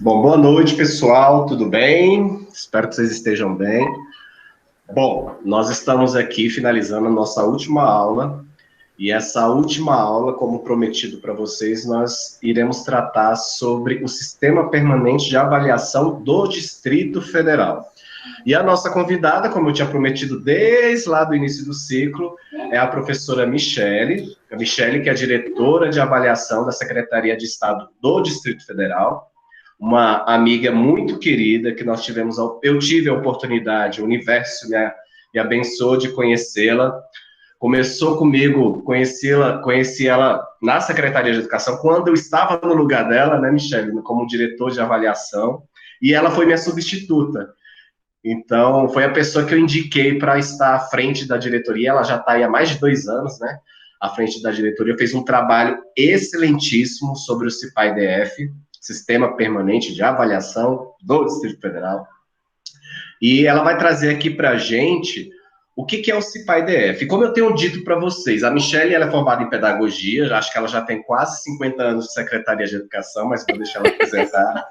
Bom, boa noite, pessoal, tudo bem? Espero que vocês estejam bem. Bom, nós estamos aqui finalizando a nossa última aula, e essa última aula, como prometido para vocês, nós iremos tratar sobre o Sistema Permanente de Avaliação do Distrito Federal. E a nossa convidada, como eu tinha prometido desde lá do início do ciclo, é a professora Michele, que é diretora de avaliação da Secretaria de Estado do Distrito Federal, uma amiga muito querida que nós tivemos, eu tive a oportunidade, o universo me abençoou de conhecê-la. Começou comigo, conheci ela na Secretaria de Educação, quando eu estava no lugar dela, né, Michele, como diretor de avaliação, e ela foi minha substituta. Então, foi a pessoa que eu indiquei para estar à frente da diretoria. Ela já está aí há mais de 2 anos, né, à frente da diretoria. Fez um trabalho excelentíssimo sobre o CIPA-IDF, Sistema Permanente de Avaliação do Distrito Federal. E ela vai trazer aqui para a gente o que é o CIPA-IDF. Como eu tenho dito para vocês, a Michele ela é formada em pedagogia, acho que ela já tem quase 50 anos de Secretaria de Educação, mas vou deixar ela apresentar.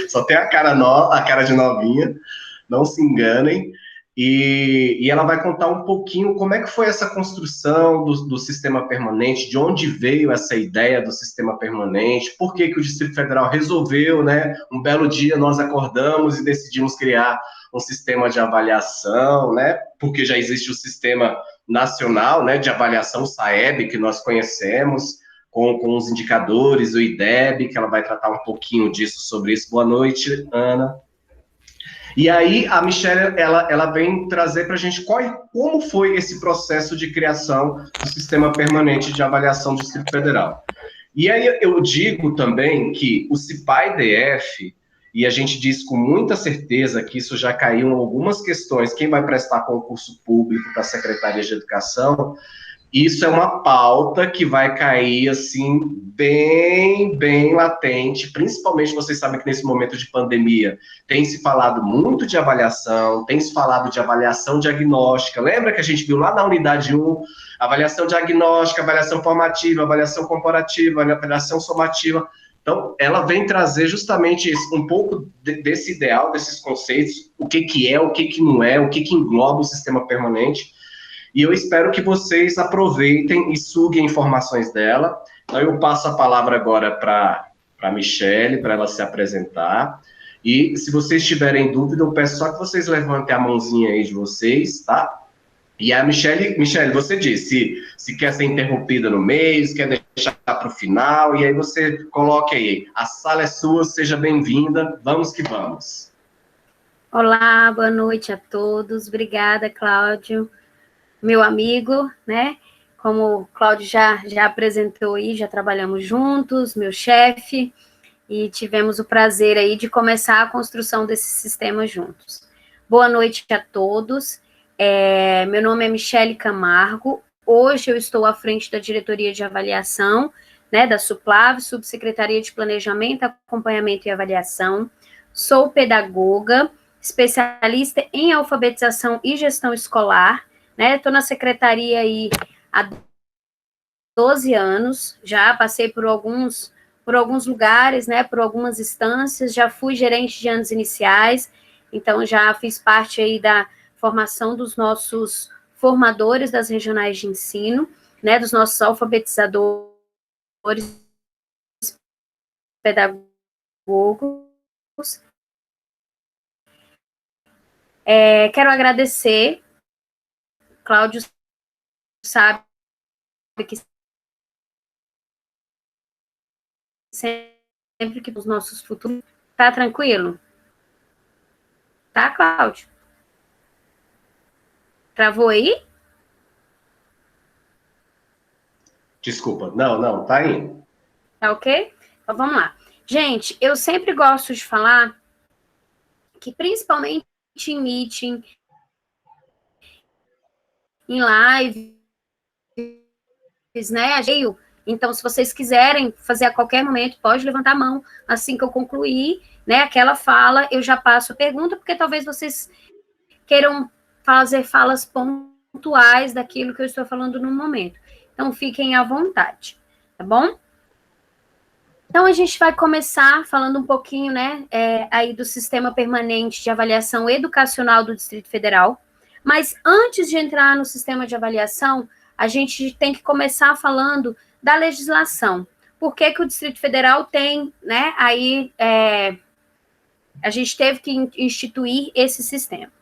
Só tem a cara de novinha, não se enganem. E ela vai contar um pouquinho como é que foi essa construção do sistema permanente, de onde veio essa ideia do sistema permanente, por que o Distrito Federal resolveu, né? Um belo dia nós acordamos e decidimos criar um sistema de avaliação, né? Porque já existe o sistema nacional, né, de avaliação, o SAEB, que nós conhecemos, com os indicadores, o IDEB, que ela vai tratar um pouquinho disso, sobre isso. Boa noite, Ana. E aí, a Michele, ela vem trazer para a gente como foi esse processo de criação do Sistema Permanente de Avaliação do Distrito Federal. E aí, eu digo também que o CIPA-IDF, e a gente diz com muita certeza que isso já caiu em algumas questões, quem vai prestar concurso público para a Secretaria de Educação, isso é uma pauta que vai cair, assim, bem latente, principalmente vocês sabem que nesse momento de pandemia tem se falado muito de avaliação, tem se falado de avaliação diagnóstica. Lembra que a gente viu lá na unidade 1, avaliação diagnóstica, avaliação formativa, avaliação comparativa, avaliação somativa. Então, ela vem trazer justamente um pouco desse ideal, desses conceitos, o que é, o que não é, o que engloba o sistema permanente. E eu espero que vocês aproveitem e suguem informações dela. Então, eu passo a palavra agora para a Michele, para ela se apresentar. E se vocês tiverem dúvida, eu peço só que vocês levantem a mãozinha aí de vocês, tá? E a Michele, você disse se quer ser interrompida no meio, se quer deixar para o final, e aí você coloque aí. A sala é sua, seja bem-vinda, vamos que vamos. Olá, boa noite a todos. Obrigada, Cláudio. Meu amigo, né? Como o Cláudio já apresentou aí, já trabalhamos juntos, meu chefe, e tivemos o prazer aí de começar a construção desse sistema juntos. Boa noite a todos. Meu nome é Michele Camargo. Hoje eu estou à frente da diretoria de avaliação, né, da SUPLAV, Subsecretaria de Planejamento, Acompanhamento e Avaliação. Sou pedagoga, especialista em alfabetização e gestão escolar. Estou na secretaria aí há 12 anos, já passei por alguns lugares, né, por algumas instâncias, já fui gerente de anos iniciais, então já fiz parte aí da formação dos nossos formadores das regionais de ensino, né, dos nossos alfabetizadores pedagogos. Quero agradecer, Cláudio sabe que sempre que os nossos futuros... Tá tranquilo? Tá, Cláudio? Travou aí? Desculpa, não, tá indo. Tá ok? Então, vamos lá. Gente, eu sempre gosto de falar que, principalmente em meeting, em live, né? Então, se vocês quiserem fazer a qualquer momento, pode levantar a mão. Assim que eu concluir, né, aquela fala, eu já passo a pergunta, porque talvez vocês queiram fazer falas pontuais daquilo que eu estou falando no momento. Então, fiquem à vontade, tá bom? Então, a gente vai começar falando um pouquinho, né, aí do Sistema Permanente de Avaliação Educacional do Distrito Federal. Mas antes de entrar no sistema de avaliação, a gente tem que começar falando da legislação. Por que que o Distrito Federal tem, né, aí a gente teve que instituir esse sistema.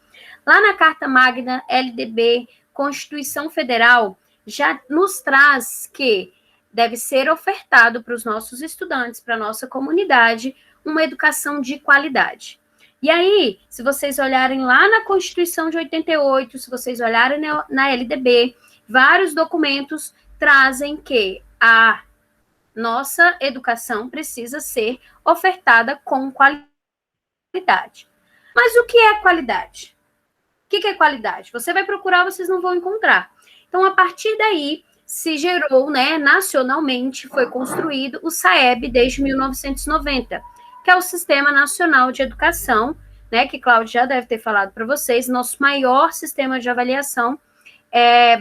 Lá na Carta Magna, LDB, Constituição Federal, já nos traz que deve ser ofertado para os nossos estudantes, para a nossa comunidade, uma educação de qualidade. E aí, se vocês olharem lá na Constituição de 88, se vocês olharem na LDB, vários documentos trazem que a nossa educação precisa ser ofertada com qualidade. Mas o que é qualidade? O que é qualidade? Você vai procurar, vocês não vão encontrar. Então, a partir daí, se gerou, né, nacionalmente, foi construído o SAEB desde 1990, que é o Sistema Nacional de Educação, né, que Cláudio já deve ter falado para vocês, nosso maior sistema de avaliação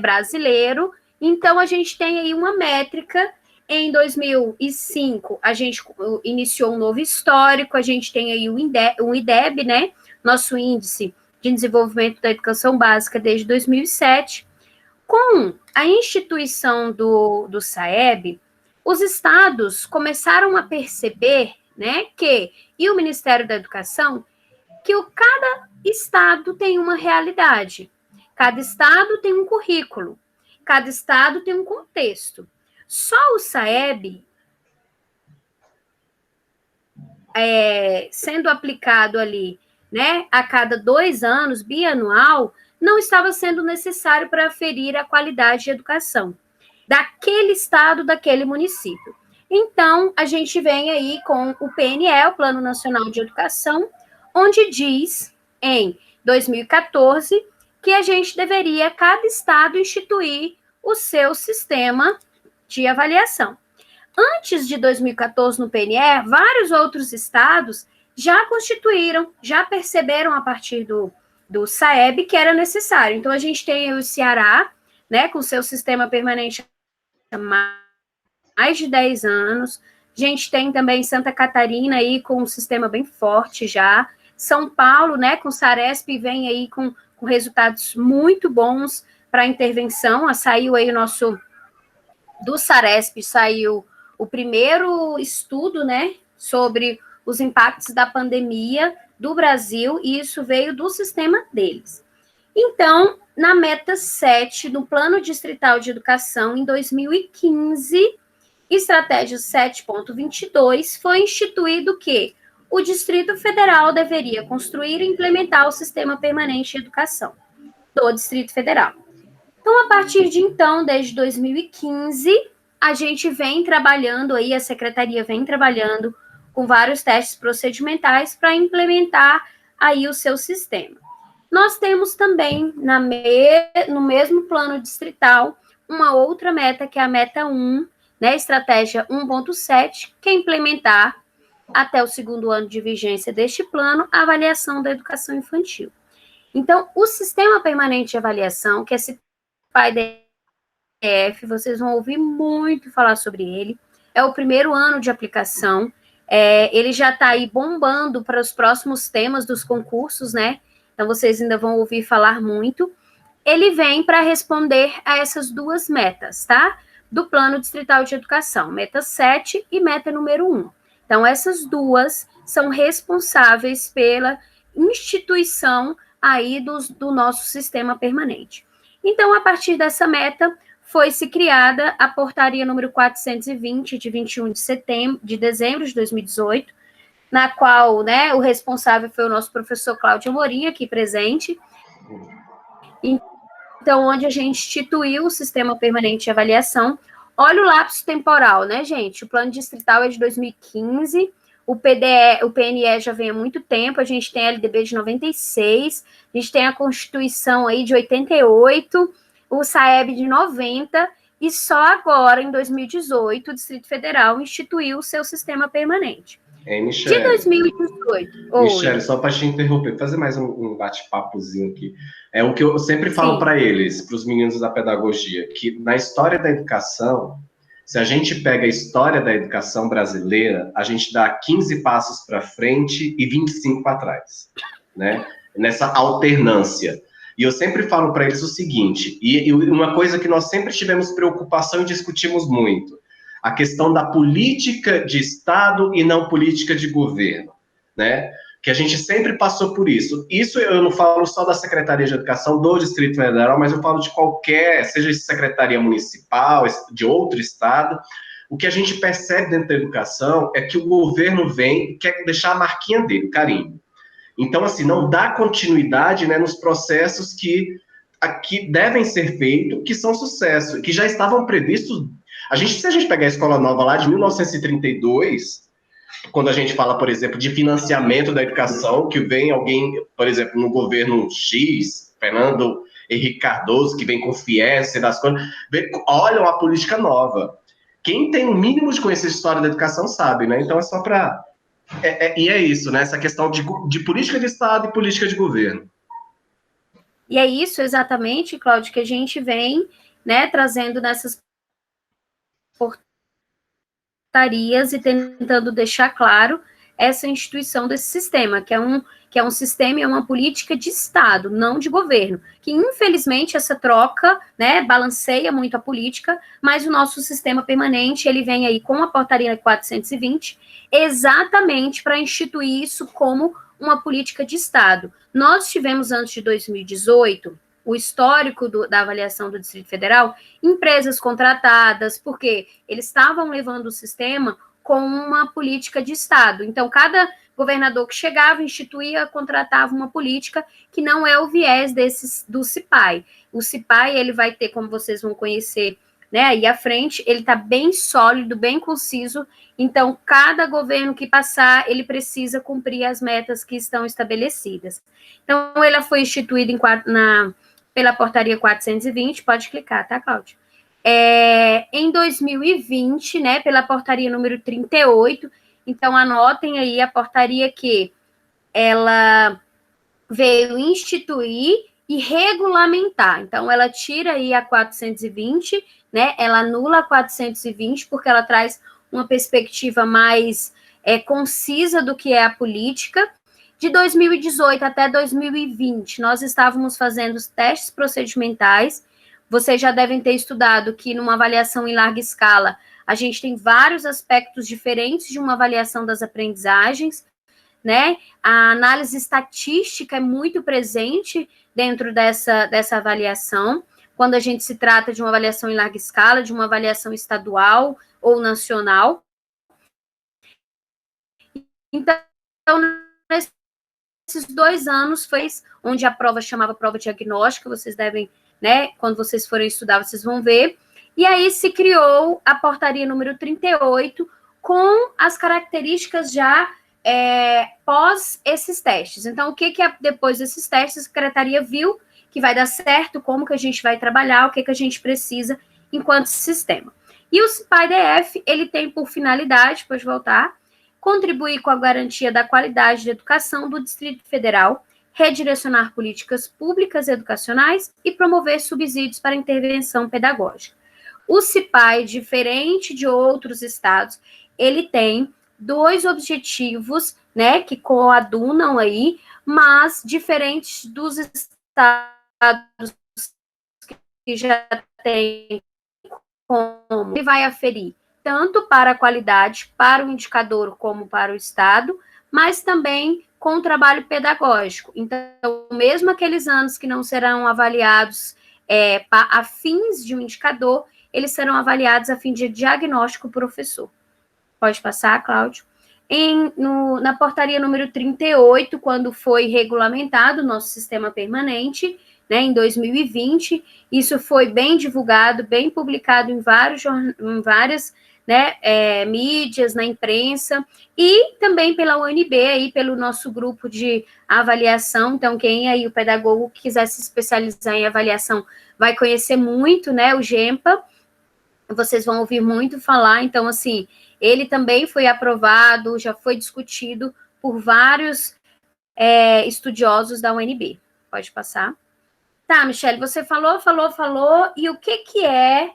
brasileiro. Então, a gente tem aí uma métrica. Em 2005, a gente iniciou um novo histórico, a gente tem aí o IDEB, né, nosso Índice de Desenvolvimento da Educação Básica desde 2007. Com a instituição do SAEB, os estados começaram a perceber, né, e o Ministério da Educação, que cada estado tem uma realidade, cada estado tem um currículo, cada estado tem um contexto. Só o SAEB, sendo aplicado ali, né, a cada 2 anos, bianual, não estava sendo necessário para aferir a qualidade de educação daquele estado, daquele município. Então, a gente vem aí com o PNE, o Plano Nacional de Educação, onde diz, em 2014, que a gente deveria, cada estado, instituir o seu sistema de avaliação. Antes de 2014, no PNE, vários outros estados já constituíram, já perceberam a partir do SAEB que era necessário. Então, a gente tem o Ceará, né, com seu sistema permanente há mais de 10 anos. A gente tem também Santa Catarina aí com um sistema bem forte já. São Paulo, né, com o Saresp, vem aí com resultados muito bons para a intervenção. Saiu aí do Saresp, saiu o primeiro estudo, né, sobre os impactos da pandemia do Brasil, e isso veio do sistema deles. Então, na meta 7, no Plano Distrital de Educação, em 2015, estratégia 7.22, foi instituído que o Distrito Federal deveria construir e implementar o Sistema Permanente de Educação do Distrito Federal. Então, a partir de então, desde 2015, a gente vem trabalhando aí, a Secretaria vem trabalhando com vários testes procedimentais para implementar aí o seu sistema. Nós temos também, no mesmo plano distrital, uma outra meta, que é a meta 1, né, estratégia 1.7, que é implementar, até o 2º ano de vigência deste plano, a avaliação da educação infantil. Então, o Sistema Permanente de Avaliação, que é esse PAEDF, vocês vão ouvir muito falar sobre ele, é o 1º ano de aplicação, ele já está aí bombando para os próximos temas dos concursos, né? Então, vocês ainda vão ouvir falar muito. Ele vem para responder a essas 2 metas, tá? Do Plano Distrital de Educação, meta 7 e meta número 1. Então, essas 2 são responsáveis pela instituição aí do nosso sistema permanente. Então, a partir dessa meta, foi-se criada a portaria número 420, de 21 de dezembro de 2018, na qual, né, o responsável foi o nosso professor Cláudio Amorim, aqui presente. Então, onde a gente instituiu o Sistema Permanente de Avaliação. Olha o lapso temporal, né, gente? O plano distrital é de 2015, o PNE já vem há muito tempo, a gente tem a LDB de 96, a gente tem a Constituição aí de 88, o SAEB de 90, e só agora, em 2018, o Distrito Federal instituiu o seu sistema permanente. Michele, de 2018. Michele, só para te interromper, fazer mais um bate-papozinho aqui. É o que eu sempre falo para eles, para os meninos da pedagogia, que na história da educação Se a gente pega a história da educação brasileira, a gente dá 15 passos para frente e 25 para trás, né? Nessa alternância. E eu sempre falo para eles o seguinte, e uma coisa que nós sempre tivemos preocupação e discutimos muito, a questão da política de Estado e não política de governo, né? Que a gente sempre passou por isso. Isso eu não falo só da Secretaria de Educação do Distrito Federal, mas eu falo de qualquer, seja secretaria municipal, de outro estado. O que a gente percebe dentro da educação é que o governo vem e quer deixar a marquinha dele, o carimbo. Então, assim, não dá continuidade, né, nos processos que aqui devem ser feitos, que são sucesso, que já estavam previstos. Se a gente pegar a Escola Nova lá de 1932, quando a gente fala, por exemplo, de financiamento da educação, que vem alguém, por exemplo, no governo X, Fernando Henrique Cardoso, que vem com FIES, das coisas, olha uma política nova. Quem tem o mínimo de conhecer a história da educação sabe, né? Então é só para... E é isso, né? Essa questão de política de Estado e política de governo. E é isso exatamente, Cláudio, que a gente vem, né, trazendo nessas portarias e tentando deixar claro essa instituição desse sistema, que é um sistema e uma política de Estado, não de governo, que infelizmente essa troca, né, balanceia muito a política, mas o nosso sistema permanente, ele vem aí com a portaria 420, exatamente para instituir isso como uma política de Estado. Nós tivemos, antes de 2018, o histórico da avaliação do Distrito Federal, empresas contratadas, porque eles estavam levando o sistema com uma política de Estado. Então, cada governador que chegava, instituía, contratava uma política que não é o viés do CIPAI. O CIPAI, ele vai ter, como vocês vão conhecer, né, aí à frente, ele está bem sólido, bem conciso. Então, cada governo que passar, ele precisa cumprir as metas que estão estabelecidas. Então, ele foi instituído pela portaria 420, pode clicar, tá, Cláudio? Em 2020, né, pela portaria número 38, então anotem aí a portaria que ela veio instituir e regulamentar. Então, ela tira aí a 420, né, ela anula a 420, porque ela traz uma perspectiva mais concisa do que é a política. De 2018 até 2020, nós estávamos fazendo os testes procedimentais. Vocês já devem ter estudado que numa avaliação em larga escala, a gente tem vários aspectos diferentes de uma avaliação das aprendizagens, né? A análise estatística é muito presente dentro dessa avaliação, quando a gente se trata de uma avaliação em larga escala, de uma avaliação estadual ou nacional. Então, nesses 2 anos foi onde a prova chamava prova diagnóstica, vocês devem, né, quando vocês forem estudar, vocês vão ver. E aí se criou a portaria número 38 com as características já pós esses testes. Então, o que depois desses testes, a secretaria viu que vai dar certo, como que a gente vai trabalhar, o que a gente precisa enquanto sistema. E o CIPAI-DF, ele tem por finalidade, pode voltar, contribuir com a garantia da qualidade da educação do Distrito Federal, redirecionar políticas públicas educacionais e promover subsídios para intervenção pedagógica. O CIPAI, diferente de outros estados, ele tem 2 objetivos, né, que coadunam aí, mas diferentes dos estados que já tem como ele vai aferir tanto para a qualidade, para o indicador, como para o estado, mas também com o trabalho pedagógico. Então, mesmo aqueles anos que não serão avaliados a fins de um indicador, eles serão avaliados a fim de diagnóstico professor. Pode passar, Cláudio. Na portaria número 38, quando foi regulamentado o nosso sistema permanente, né, em 2020, isso foi bem divulgado, bem publicado em várias né, mídias, na imprensa, e também pela UNB, aí, pelo nosso grupo de avaliação. Então, quem aí, o pedagogo que quiser se especializar em avaliação, vai conhecer muito, né, o GEMPA, vocês vão ouvir muito falar. Então, assim, ele também foi aprovado, já foi discutido por vários estudiosos da UNB. Pode passar. Tá, Michele, você falou, e o que é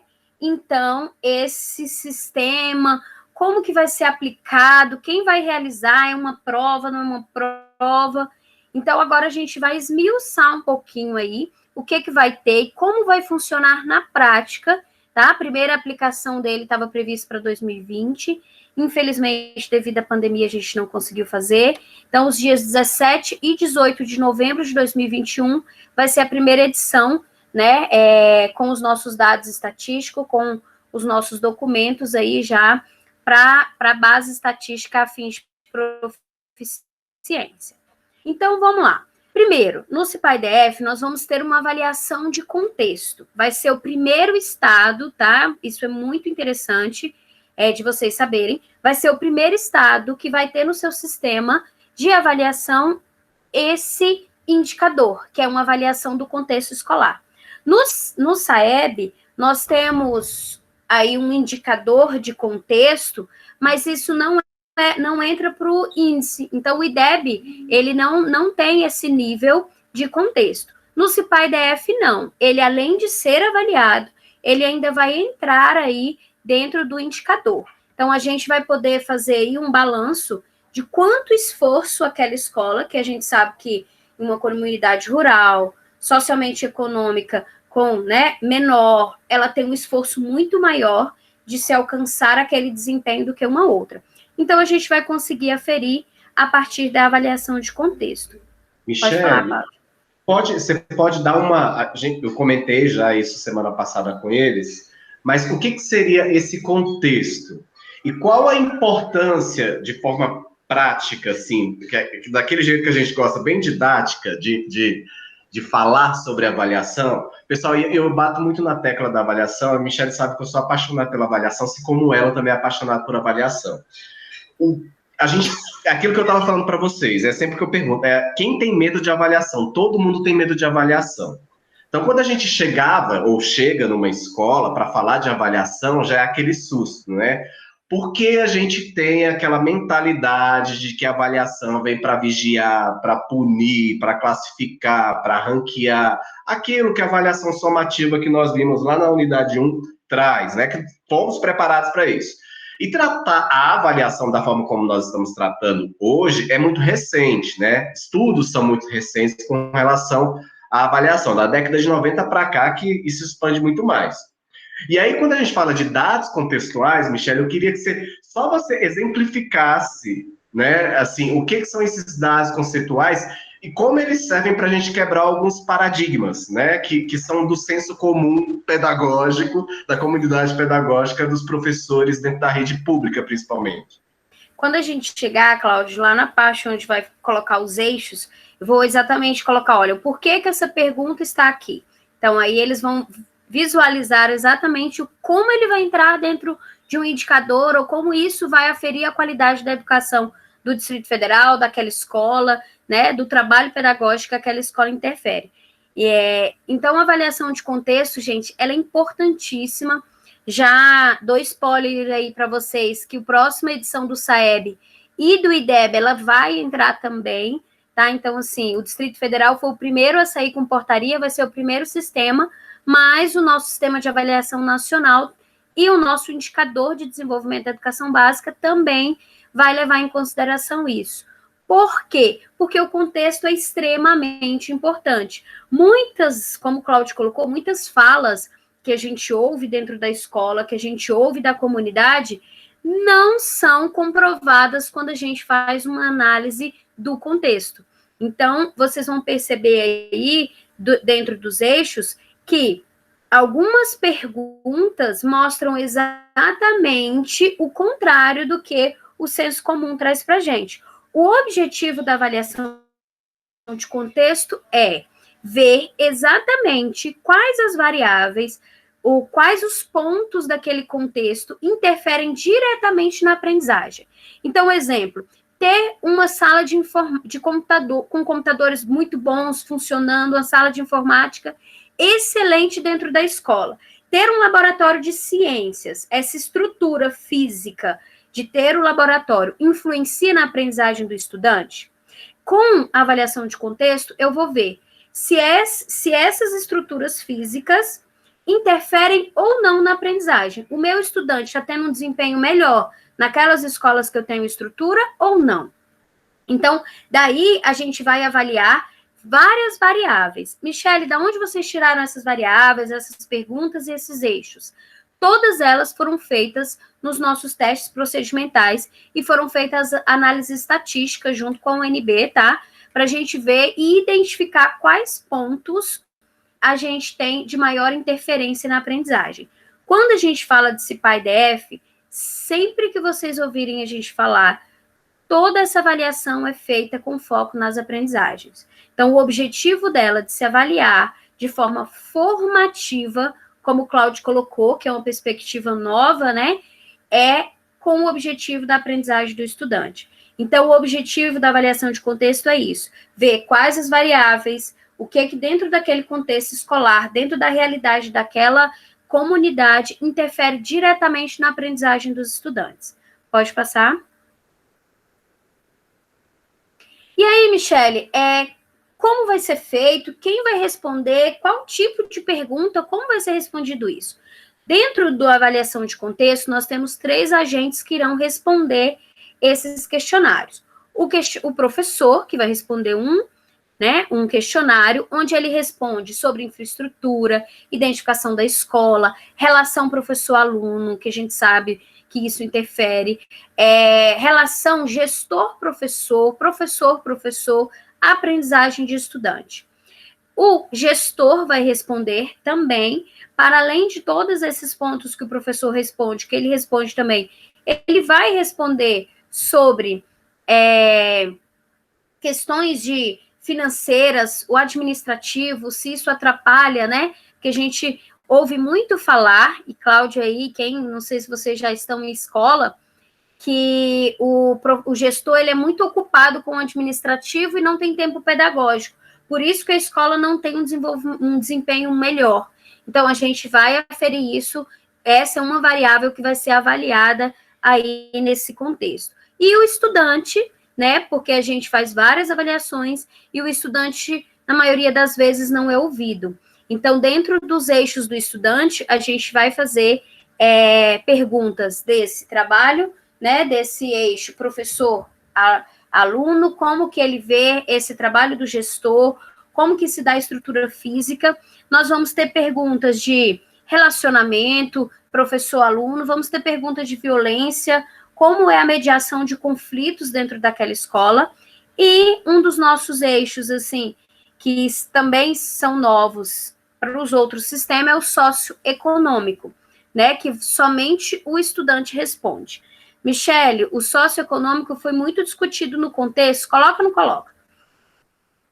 então, esse sistema, como que vai ser aplicado, quem vai realizar, é uma prova, não é uma prova. Então, agora a gente vai esmiuçar um pouquinho aí o que vai ter e como vai funcionar na prática, tá? A primeira aplicação dele estava prevista para 2020, infelizmente, devido à pandemia, a gente não conseguiu fazer. Então, os dias 17 e 18 de novembro de 2021 vai ser a primeira edição, né, com os nossos dados estatísticos, com os nossos documentos aí já para a base estatística a fins de proficiência. Então, vamos lá. Primeiro, no CIPA-IDF, nós vamos ter uma avaliação de contexto. Vai ser o primeiro estado, tá? Isso é muito interessante de vocês saberem. Vai ser o primeiro estado que vai ter no seu sistema de avaliação esse indicador, que é uma avaliação do contexto escolar. No SAEB, nós temos aí um indicador de contexto, mas isso não entra para o índice. Então, o IDEB, ele não tem esse nível de contexto. No CIPA-IDF, não. Ele, além de ser avaliado, ele ainda vai entrar aí dentro do indicador. Então, a gente vai poder fazer aí um balanço de quanto esforço aquela escola, que a gente sabe que em uma comunidade rural, socialmente econômica, menor, ela tem um esforço muito maior de se alcançar aquele desempenho do que uma outra. Então, a gente vai conseguir aferir a partir da avaliação de contexto. Michele, você pode dar uma... Eu comentei já isso semana passada com eles, mas o que seria esse contexto? E qual a importância, de forma prática, assim, daquele jeito que a gente gosta, bem didática, de falar sobre avaliação? Pessoal, eu bato muito na tecla da avaliação, a Michele sabe que eu sou apaixonado pela avaliação, assim como ela também é apaixonada por avaliação. Aquilo que eu estava falando para vocês, sempre que eu pergunto, quem tem medo de avaliação? Todo mundo tem medo de avaliação. Então, quando a gente chegava ou chega numa escola para falar de avaliação, já é aquele susto, né? Porque a gente tem aquela mentalidade de que a avaliação vem para vigiar, para punir, para classificar, para ranquear, aquilo que a avaliação somativa que nós vimos lá na unidade 1 traz, né? Que fomos preparados para isso. E tratar a avaliação da forma como nós estamos tratando hoje é muito recente, né? Estudos são muito recentes com relação à avaliação. Da década de 90 para cá que isso expande muito mais. E aí, quando a gente fala de dados contextuais, Michele, eu queria que você exemplificasse, né, assim, o que são esses dados conceituais e como eles servem para a gente quebrar alguns paradigmas, né, que são do senso comum pedagógico, da comunidade pedagógica, dos professores dentro da rede pública, principalmente. Quando a gente chegar, Cláudio, lá na parte onde vai colocar os eixos, eu vou exatamente colocar, olha, por que essa pergunta está aqui? Então, aí eles vão visualizar exatamente como ele vai entrar dentro de um indicador ou como isso vai aferir a qualidade da educação do Distrito Federal, daquela escola, né, do trabalho pedagógico que aquela escola interfere. Então, a avaliação de contexto, gente, ela é importantíssima. Já dou spoiler aí para vocês que a próxima edição do SAEB e do IDEB, ela vai entrar também, tá? Então, assim, o Distrito Federal foi o primeiro a sair com portaria, vai ser o primeiro sistema, mas o nosso sistema de avaliação nacional e o nosso indicador de desenvolvimento da educação básica também vai levar em consideração isso. Por quê? Porque o contexto é extremamente importante. Muitas, como o Cláudio colocou, muitas falas que a gente ouve dentro da escola, que a gente ouve da comunidade, não são comprovadas quando a gente faz uma análise do contexto. Então, vocês vão perceber aí, dentro dos eixos, que algumas perguntas mostram exatamente o contrário do que o senso comum traz para a gente. O objetivo da avaliação de contexto é ver exatamente quais as variáveis ou quais os pontos daquele contexto interferem diretamente na aprendizagem. Então, exemplo, ter uma sala de computador, com computadores muito bons funcionando, uma sala de informática excelente dentro da escola. Ter um laboratório de ciências, essa estrutura física de ter o laboratório influencia na aprendizagem do estudante? Com a avaliação de contexto, eu vou ver se essas estruturas físicas interferem ou não na aprendizagem. O meu estudante está tendo um desempenho melhor naquelas escolas que eu tenho estrutura ou não? Então, daí a gente vai avaliar várias variáveis. Michele, da onde vocês tiraram essas variáveis, essas perguntas e esses eixos? Todas elas foram feitas nos nossos testes procedimentais e foram feitas análises estatísticas junto com o NB, tá? Para a gente ver e identificar quais pontos a gente tem de maior interferência na aprendizagem. Quando a gente fala de CIPA-IDF, sempre que vocês ouvirem a gente falar, toda essa avaliação é feita com foco nas aprendizagens. Então, o objetivo dela de se avaliar de forma formativa, como o Cláudio colocou, que é uma perspectiva nova, né? É com o objetivo da aprendizagem do estudante. Então, o objetivo da avaliação de contexto é isso: ver quais as variáveis, o que é que dentro daquele contexto escolar, dentro da realidade daquela comunidade, interfere diretamente na aprendizagem dos estudantes. Pode passar? E aí, Michele, como vai ser feito? Quem vai responder? Qual tipo de pergunta? Como vai ser respondido isso? Dentro da avaliação de contexto, nós temos 3 agentes que irão responder esses questionários. O professor, que vai responder um questionário, onde ele responde sobre infraestrutura, identificação da escola, relação professor-aluno, que a gente sabe que isso interfere, relação gestor-professor, professor-professor, aprendizagem de estudante. O gestor vai responder também, para além de todos esses pontos que o professor responde, que ele responde também, ele vai responder sobre questões de financeiras, o administrativo, se isso atrapalha, né? Que a gente ouve muito falar, e Cláudia aí, não sei se vocês já estão em escola, que o gestor ele é muito ocupado com o administrativo e não tem tempo pedagógico. Por isso que a escola não tem um desempenho melhor. Então, a gente vai aferir isso. Essa é uma variável que vai ser avaliada aí nesse contexto. E o estudante, né? Porque a gente faz várias avaliações e o estudante, na maioria das vezes, não é ouvido. Então, dentro dos eixos do estudante, a gente vai fazer perguntas desse trabalho, né, desse eixo professor-aluno, como que ele vê esse trabalho do gestor, como que se dá a estrutura física. Nós vamos ter perguntas de relacionamento, professor-aluno, vamos ter perguntas de violência, como é a mediação de conflitos dentro daquela escola, e um dos nossos eixos, assim, que também são novos para os outros sistemas, é o socioeconômico, né, que somente o estudante responde. Michele, o socioeconômico foi muito discutido no contexto, coloca ou não coloca?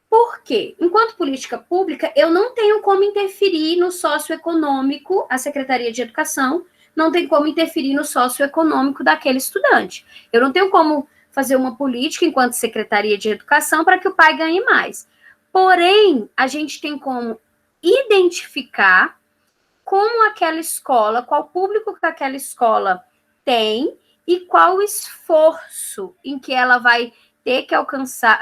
Por quê? Enquanto política pública, eu não tenho como interferir no socioeconômico, a Secretaria de Educação não tem como interferir no socioeconômico daquele estudante. Eu não tenho como fazer uma política, enquanto Secretaria de Educação, para que o pai ganhe mais. Porém, a gente tem como identificar como aquela escola, qual público que aquela escola tem e qual o esforço em que ela vai ter que alcançar,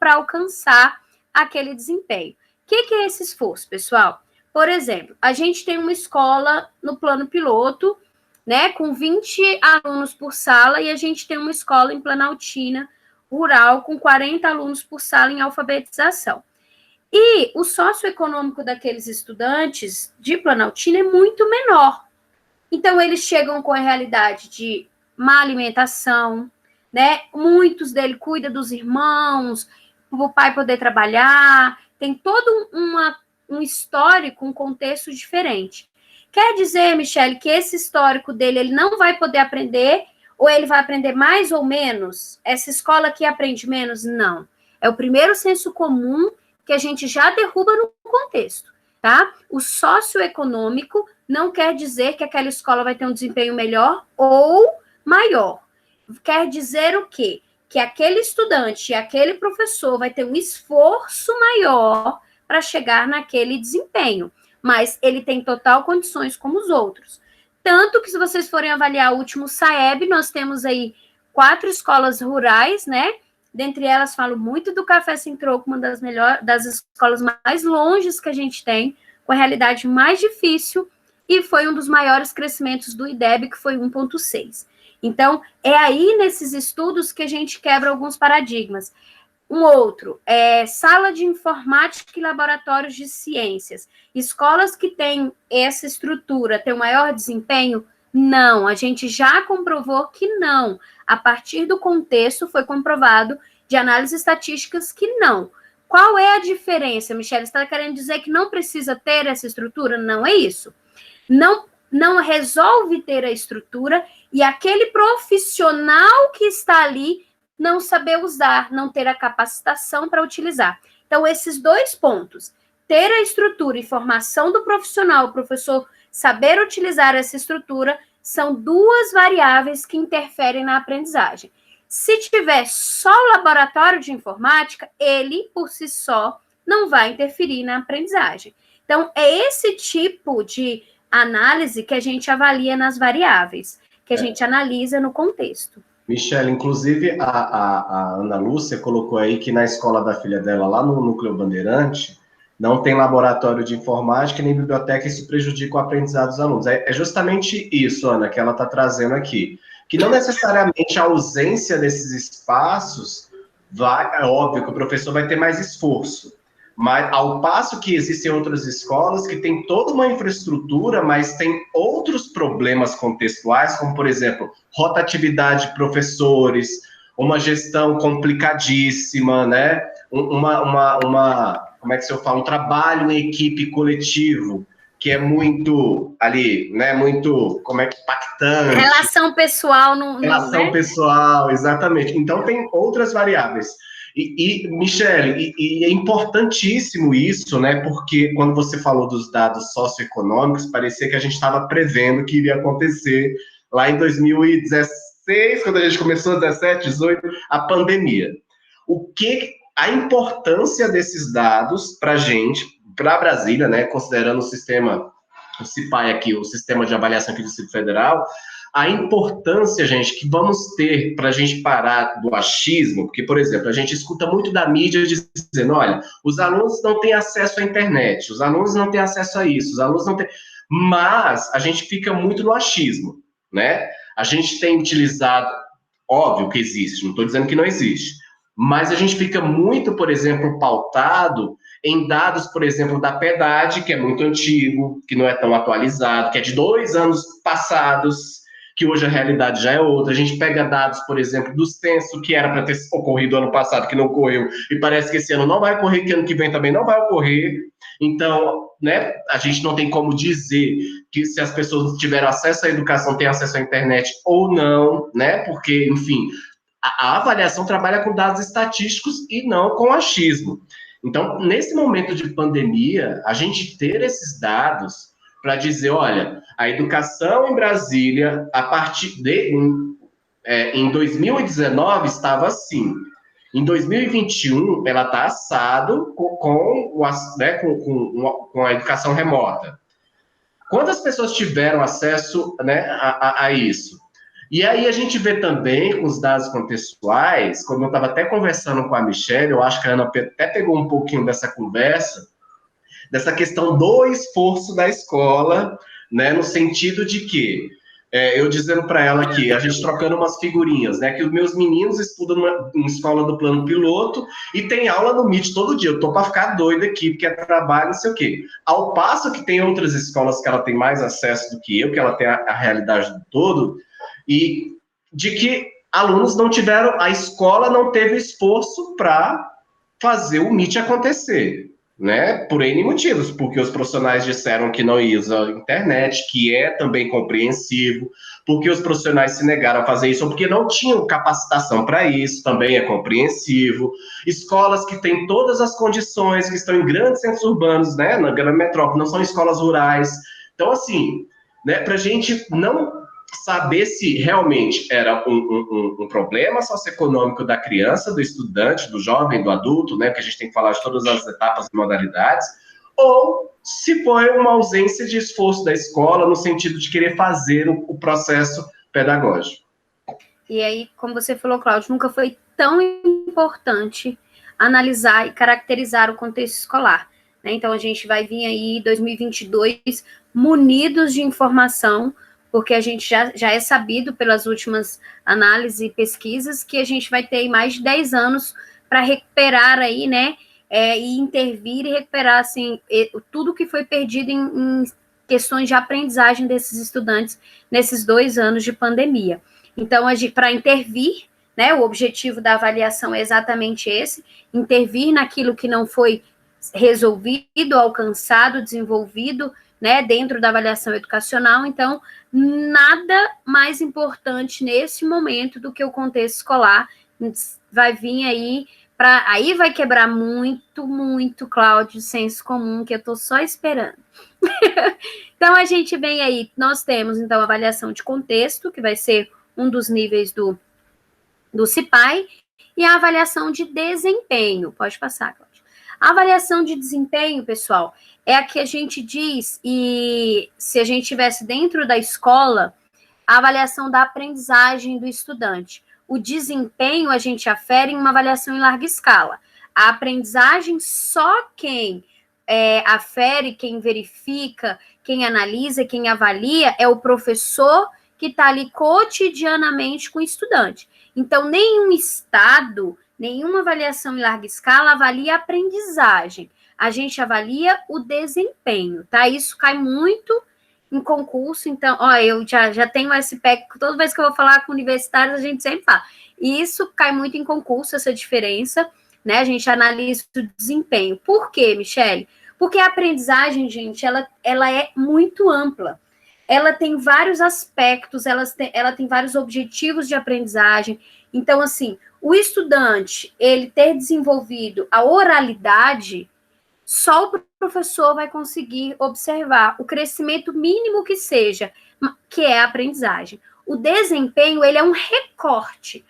para alcançar aquele desempenho. O que é esse esforço, pessoal? Por exemplo, a gente tem uma escola no plano piloto, né, com 20 alunos por sala, e a gente tem uma escola em Planaltina, rural, com 40 alunos por sala em alfabetização. E o socioeconômico daqueles estudantes de Planaltina é muito menor. Então, eles chegam com a realidade de má alimentação, né? Muitos deles cuidam dos irmãos, para o pai poder trabalhar, tem todo um histórico, um contexto diferente. Quer dizer, Michele, que esse histórico dele ele não vai poder aprender, ou ele vai aprender mais ou menos? Essa escola que aprende menos? Não. É o primeiro senso comum que a gente já derruba no contexto, tá? O socioeconômico não quer dizer que aquela escola vai ter um desempenho melhor ou maior. Quer dizer o quê? Que aquele estudante e aquele professor vai ter um esforço maior para chegar naquele desempenho, mas ele tem total condições como os outros. Tanto que se vocês forem avaliar o último SAEB, nós temos aí 4 escolas rurais, né? Dentre elas, falo muito do Café Sem Troco, uma das escolas mais longes que a gente tem, com a realidade mais difícil, e foi um dos maiores crescimentos do IDEB, que foi 1,6. Então, é aí nesses estudos que a gente quebra alguns paradigmas. Um outro é sala de informática e laboratórios de ciências. Escolas que têm essa estrutura têm o maior desempenho? Não, a gente já comprovou que não. A partir do contexto foi comprovado de análises estatísticas que não. Qual é a diferença, Michele? Você está querendo dizer que não precisa ter essa estrutura? Não é isso. Não resolve ter a estrutura e aquele profissional que está ali não saber usar, não ter a capacitação para utilizar. Então, esses dois pontos, ter a estrutura e formação do profissional, o professor saber utilizar essa estrutura, são duas variáveis que interferem na aprendizagem. Se tiver só o laboratório de informática, ele, por si só, não vai interferir na aprendizagem. Então, é esse tipo de análise que a gente avalia nas variáveis, que a gente analisa no contexto. Michele, inclusive a Ana Lúcia colocou aí que na escola da filha dela, lá no Núcleo Bandeirante, não tem laboratório de informática nem biblioteca, isso prejudica o aprendizado dos alunos. É justamente isso, Ana, que ela está trazendo aqui. Que não necessariamente a ausência desses espaços é óbvio que o professor vai ter mais esforço. Mas ao passo que existem outras escolas que têm toda uma infraestrutura, mas tem outros problemas contextuais, como, por exemplo, rotatividade de professores, uma gestão complicadíssima, né? Como é que se eu falo? Um trabalho em equipe coletivo, que é muito ali, né? Muito, como é que impactante. Relação pessoal. Relação pessoal, exatamente. Então, tem outras variáveis. Michele, é importantíssimo isso, né? Porque quando você falou dos dados socioeconômicos, parecia que a gente estava prevendo que iria acontecer lá em 2016, quando a gente começou, 17, 18, a pandemia. A importância desses dados para a gente, para Brasília, né? Considerando o sistema, o CIPAE aqui, o Sistema de Avaliação aqui do Distrito Federal, a importância, gente, que vamos ter para a gente parar do achismo, porque, por exemplo, a gente escuta muito da mídia dizendo, olha, os alunos não têm acesso à internet, os alunos não têm acesso a isso, os alunos não têm... Mas a gente fica muito no achismo, né? A gente tem utilizado, óbvio que existe, não estou dizendo que não existe, mas a gente fica muito, por exemplo, pautado em dados, por exemplo, da PEDAD, que é muito antigo, que não é tão atualizado, que é de 2 anos passados, que hoje a realidade já é outra. A gente pega dados, por exemplo, do censo, que era para ter ocorrido ano passado, que não ocorreu, e parece que esse ano não vai ocorrer, que ano que vem também não vai ocorrer. Então, né, a gente não tem como dizer que se as pessoas tiveram acesso à educação, têm acesso à internet ou não, né, porque, enfim, a avaliação trabalha com dados estatísticos e não com achismo. Então, nesse momento de pandemia, a gente ter esses dados para dizer, olha, a educação em Brasília, em 2019, estava assim. Em 2021, ela está assado com a educação remota. Quantas pessoas tiveram acesso, né, a isso? E aí a gente vê também, com os dados contextuais, como eu estava até conversando com a Michele, eu acho que a Ana até pegou um pouquinho dessa conversa, dessa questão do esforço da escola, né, no sentido de que, eu dizendo para ela aqui, a gente trocando umas figurinhas, né, que os meus meninos estudam numa escola do plano piloto e tem aula no Meet todo dia, eu tô para ficar doida aqui, porque é trabalho, não sei o quê. Ao passo que tem outras escolas que ela tem mais acesso do que eu, que ela tem a realidade do todo, e de que alunos não tiveram, a escola não teve esforço para fazer o Meet acontecer, né? Por N motivos, porque os profissionais disseram que não iam usar a internet, que é também compreensível, porque os profissionais se negaram a fazer isso, ou porque não tinham capacitação para isso, também é compreensível. Escolas que têm todas as condições, que estão em grandes centros urbanos, né? Na grande metrópole, não são escolas rurais. Então, assim, né? Para a gente não saber se realmente era um problema socioeconômico da criança, do estudante, do jovem, do adulto, né, porque a gente tem que falar de todas as etapas e modalidades, ou se foi uma ausência de esforço da escola no sentido de querer fazer o processo pedagógico. E aí, como você falou, Cláudio, nunca foi tão importante analisar e caracterizar o contexto escolar. né? Então, a gente vai vir aí, 2022, munidos de informação, porque a gente já é sabido pelas últimas análises e pesquisas que a gente vai ter mais de 10 anos para recuperar aí, né, e intervir e recuperar, assim, tudo que foi perdido em questões de aprendizagem desses estudantes nesses 2 anos de pandemia. Então, para intervir, né, o objetivo da avaliação é exatamente esse, intervir naquilo que não foi resolvido, alcançado, desenvolvido, né, dentro da avaliação educacional. Então, nada mais importante nesse momento do que o contexto escolar. Vai vir aí, aí vai quebrar muito, Cláudio, senso comum, que eu estou só esperando. Então, a gente vem aí, nós temos, então, a avaliação de contexto, que vai ser um dos níveis do CIPAI, e a avaliação de desempenho. Pode passar, Cláudio. A avaliação de desempenho, pessoal, é a que a gente diz, e se a gente estivesse dentro da escola, a avaliação da aprendizagem do estudante. O desempenho a gente afere em uma avaliação em larga escala. A aprendizagem, só quem afere, quem verifica, quem analisa, quem avalia, é o professor que está ali cotidianamente com o estudante. Então, nenhum estado, nenhuma avaliação em larga escala avalia a aprendizagem. A gente avalia o desempenho, tá? Isso cai muito em concurso, então, eu já tenho esse PEC, toda vez que eu vou falar com universitários, a gente sempre fala. E isso cai muito em concurso, essa diferença, né? A gente analisa o desempenho. Por quê, Michele? Porque a aprendizagem, gente, ela é muito ampla. Ela tem vários aspectos, ela tem vários objetivos de aprendizagem. Então, assim, o estudante, ele ter desenvolvido a oralidade, só o professor vai conseguir observar o crescimento mínimo que seja, que é a aprendizagem. O desempenho, ele é um recorte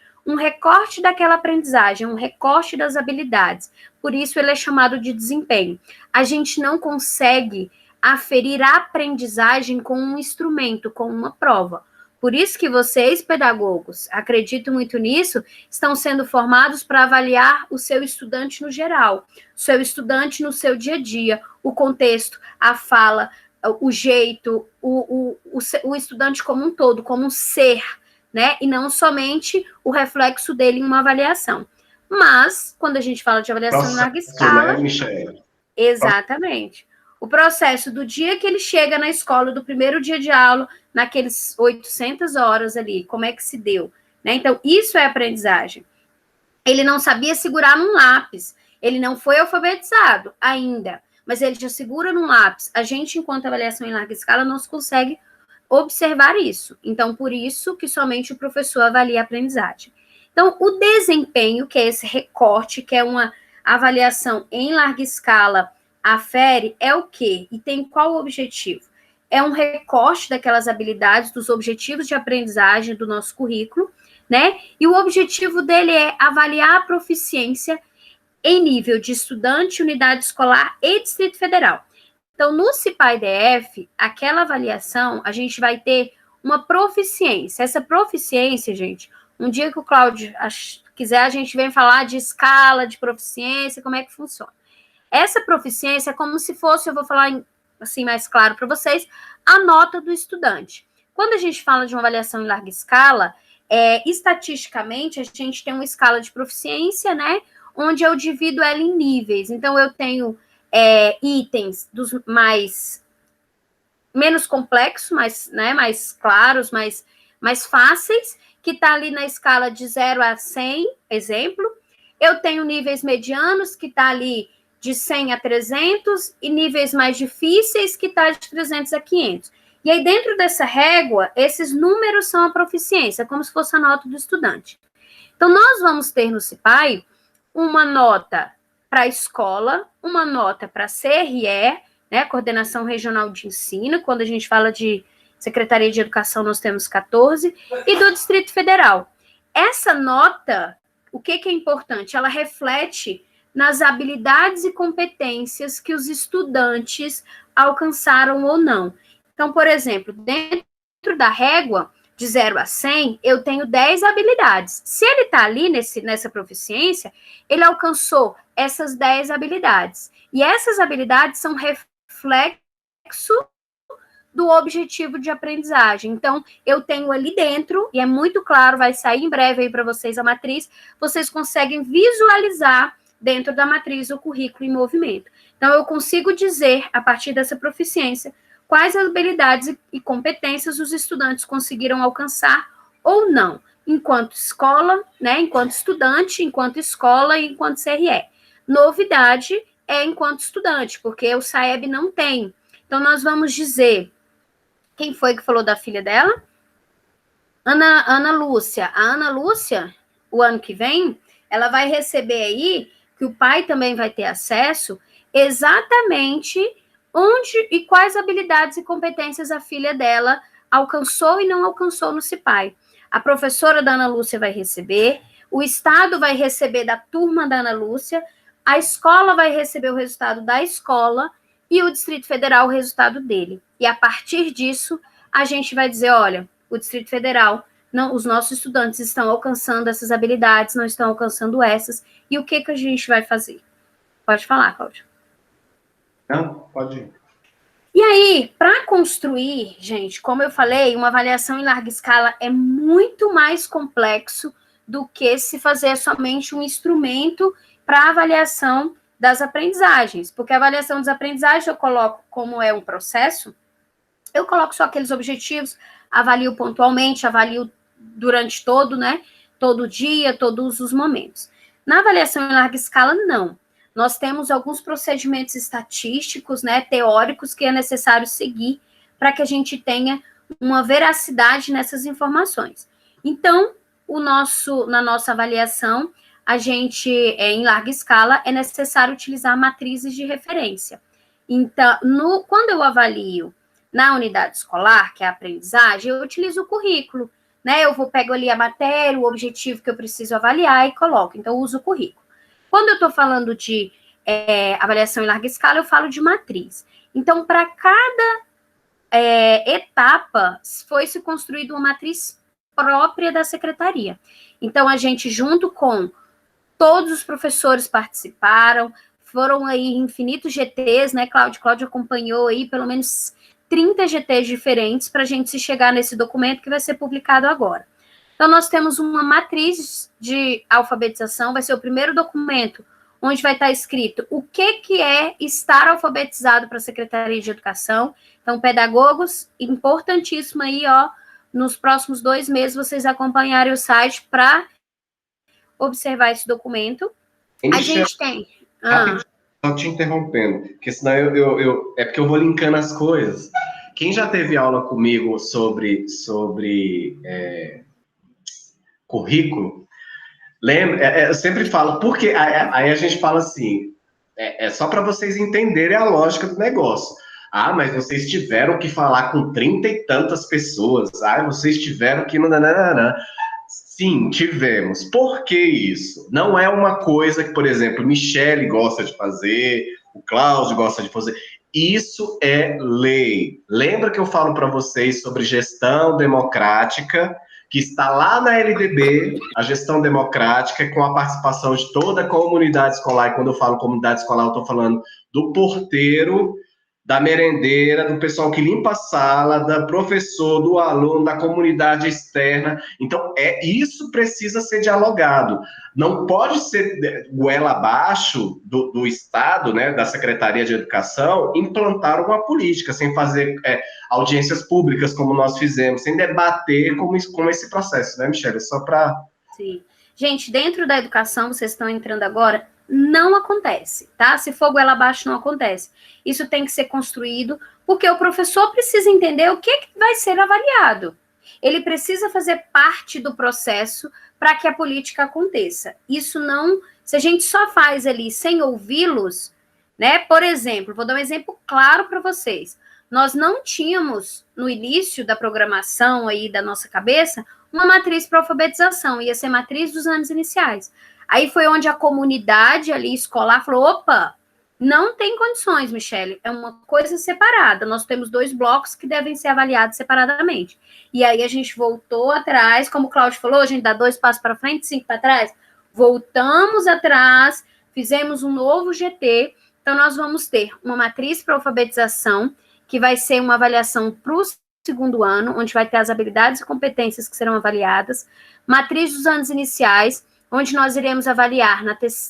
daquela aprendizagem, um recorte das habilidades. Por isso, ele é chamado de desempenho. A gente não consegue aferir a aprendizagem com um instrumento, com uma prova. Por isso que vocês, pedagogos, acredito muito nisso, estão sendo formados para avaliar o seu estudante no geral, o seu estudante no seu dia a dia, o contexto, a fala, o jeito, o estudante como um todo, como um ser, né? E não somente o reflexo dele em uma avaliação. Mas, quando a gente fala de avaliação em larga escala... Né, Michele? Exatamente. O processo do dia que ele chega na escola, do primeiro dia de aula, naqueles 800 horas ali, como é que se deu, né? Então, isso é aprendizagem. Ele não sabia segurar num lápis, ele não foi alfabetizado ainda, mas ele já segura num lápis. A gente, enquanto avaliação em larga escala, não consegue observar isso. Então, por isso que somente o professor avalia a aprendizagem. Então, o desempenho, que é esse recorte, que é uma avaliação em larga escala, afere, é o quê? E tem qual objetivo? É um recorte daquelas habilidades, dos objetivos de aprendizagem do nosso currículo, né? E o objetivo dele é avaliar a proficiência em nível de estudante, unidade escolar e Distrito Federal. Então, no CIPAI-DF, aquela avaliação, a gente vai ter uma proficiência. Essa proficiência, gente, um dia que o Cláudio quiser, a gente vem falar de escala, de proficiência, como é que funciona. Essa proficiência é como se fosse, eu vou falar assim mais claro para vocês, a nota do estudante. Quando a gente fala de uma avaliação em larga escala, estatisticamente, a gente tem uma escala de proficiência, né, onde eu divido ela em níveis. Então, eu tenho itens dos menos complexos, mais claros, mais fáceis, que está ali na escala de 0 a 100, exemplo. Eu tenho níveis medianos, que está ali de 100 a 300, e níveis mais difíceis, que está de 300 a 500. E aí, dentro dessa régua, esses números são a proficiência, como se fosse a nota do estudante. Então, nós vamos ter no CIPAI uma nota para a escola, uma nota para a CRE, né, Coordenação Regional de Ensino, quando a gente fala de Secretaria de Educação, nós temos 14, e do Distrito Federal. Essa nota, o que é importante? Ela reflete nas habilidades e competências que os estudantes alcançaram ou não. Então, por exemplo, dentro da régua, de 0 a 100, eu tenho 10 habilidades. Se ele está ali nessa proficiência, ele alcançou essas 10 habilidades. E essas habilidades são reflexo do objetivo de aprendizagem. Então, eu tenho ali dentro, e é muito claro, vai sair em breve aí para vocês a matriz, vocês conseguem visualizar dentro da matriz o currículo em movimento. Então, eu consigo dizer, a partir dessa proficiência, quais habilidades e competências os estudantes conseguiram alcançar ou não, enquanto escola, né, enquanto estudante, enquanto escola e enquanto CRE. Novidade é enquanto estudante, porque o SAEB não tem. Então, nós vamos dizer, quem foi que falou da filha dela? Ana Lúcia. A Ana Lúcia, o ano que vem, ela vai receber aí, que o pai também vai ter acesso, exatamente onde e quais habilidades e competências a filha dela alcançou e não alcançou no CIPAI. A professora da Ana Lúcia vai receber, o Estado vai receber da turma da Ana Lúcia, a escola vai receber o resultado da escola e o Distrito Federal o resultado dele. E a partir disso, a gente vai dizer, olha, o Distrito Federal, não, os nossos estudantes estão alcançando essas habilidades, não estão alcançando essas, e o que a gente vai fazer? Pode falar, Cláudio. Não, pode ir. E aí, para construir, gente, como eu falei, uma avaliação em larga escala é muito mais complexo do que se fazer somente um instrumento para avaliação das aprendizagens, porque a avaliação das aprendizagens eu coloco como é um processo, eu coloco só aqueles objetivos, avalio pontualmente, avalio durante todo, né, todo dia, todos os momentos. Na avaliação em larga escala, não. Nós temos alguns procedimentos estatísticos, né, teóricos, que é necessário seguir para que a gente tenha uma veracidade nessas informações. Então, na nossa avaliação, a gente, em larga escala, é necessário utilizar matrizes de referência. Então, quando eu avalio na unidade escolar, que é a aprendizagem, eu utilizo o currículo, né? Eu pego ali a matéria, o objetivo que eu preciso avaliar e coloco. Então, eu uso o currículo. Quando eu estou falando de avaliação em larga escala, eu falo de matriz. Então, para cada etapa, foi se construída uma matriz própria da secretaria. Então, a gente, junto com todos os professores participaram, foram aí infinitos GTs, né, Cláudio? Cláudio acompanhou aí pelo menos 30 GTs diferentes para a gente se chegar nesse documento que vai ser publicado agora. Então, nós temos uma matriz de alfabetização, vai ser o primeiro documento onde vai estar escrito o que é estar alfabetizado para a Secretaria de Educação. Então, pedagogos, importantíssimo aí, ó, nos próximos 2 meses, vocês acompanharem o site para observar esse documento. A gente tem... Só te interrompendo, porque senão é porque eu vou linkando as coisas. Quem já teve aula comigo sobre currículo, lembra? Eu sempre falo, porque aí a gente fala assim, é só para vocês entenderem a lógica do negócio. Ah, mas vocês tiveram que falar com 30 e tantas pessoas. Ah, vocês tiveram que... Sim, tivemos. Por que isso? Não é uma coisa que, por exemplo, Michele gosta de fazer, o Cláudio gosta de fazer. Isso é lei. Lembra que eu falo para vocês sobre gestão democrática, que está lá na LDB, a gestão democrática, com a participação de toda a comunidade escolar. E quando eu falo comunidade escolar, eu estou falando do porteiro, da merendeira, do pessoal que limpa a sala, do professor, do aluno, da comunidade externa. Então, isso precisa ser dialogado. Não pode ser goela abaixo do Estado, né, da Secretaria de Educação, implantar uma política, sem fazer audiências públicas, como nós fizemos, sem debater como esse processo, né, Michele? Só para... Sim. Gente, dentro da educação, vocês estão entrando agora, não acontece, tá? Se for goela abaixo, não acontece. Isso tem que ser construído, porque o professor precisa entender o que vai ser avaliado. Ele precisa fazer parte do processo para que a política aconteça. Isso não... Se a gente só faz ali sem ouvi-los, né? Por exemplo, vou dar um exemplo claro para vocês. Nós não tínhamos, no início da programação aí da nossa cabeça, uma matriz para alfabetização, ia ser matriz dos anos iniciais. Aí foi onde a comunidade ali escolar falou, opa, não tem condições, Michele, é uma coisa separada, nós temos 2 blocos que devem ser avaliados separadamente. E aí a gente voltou atrás, como o Cláudio falou, a gente dá 2 passos para frente, 5 para trás, voltamos atrás, fizemos um novo GT, então nós vamos ter uma matriz para alfabetização, que vai ser uma avaliação para o segundo ano, onde vai ter as habilidades e competências que serão avaliadas, matriz dos anos iniciais, onde nós iremos avaliar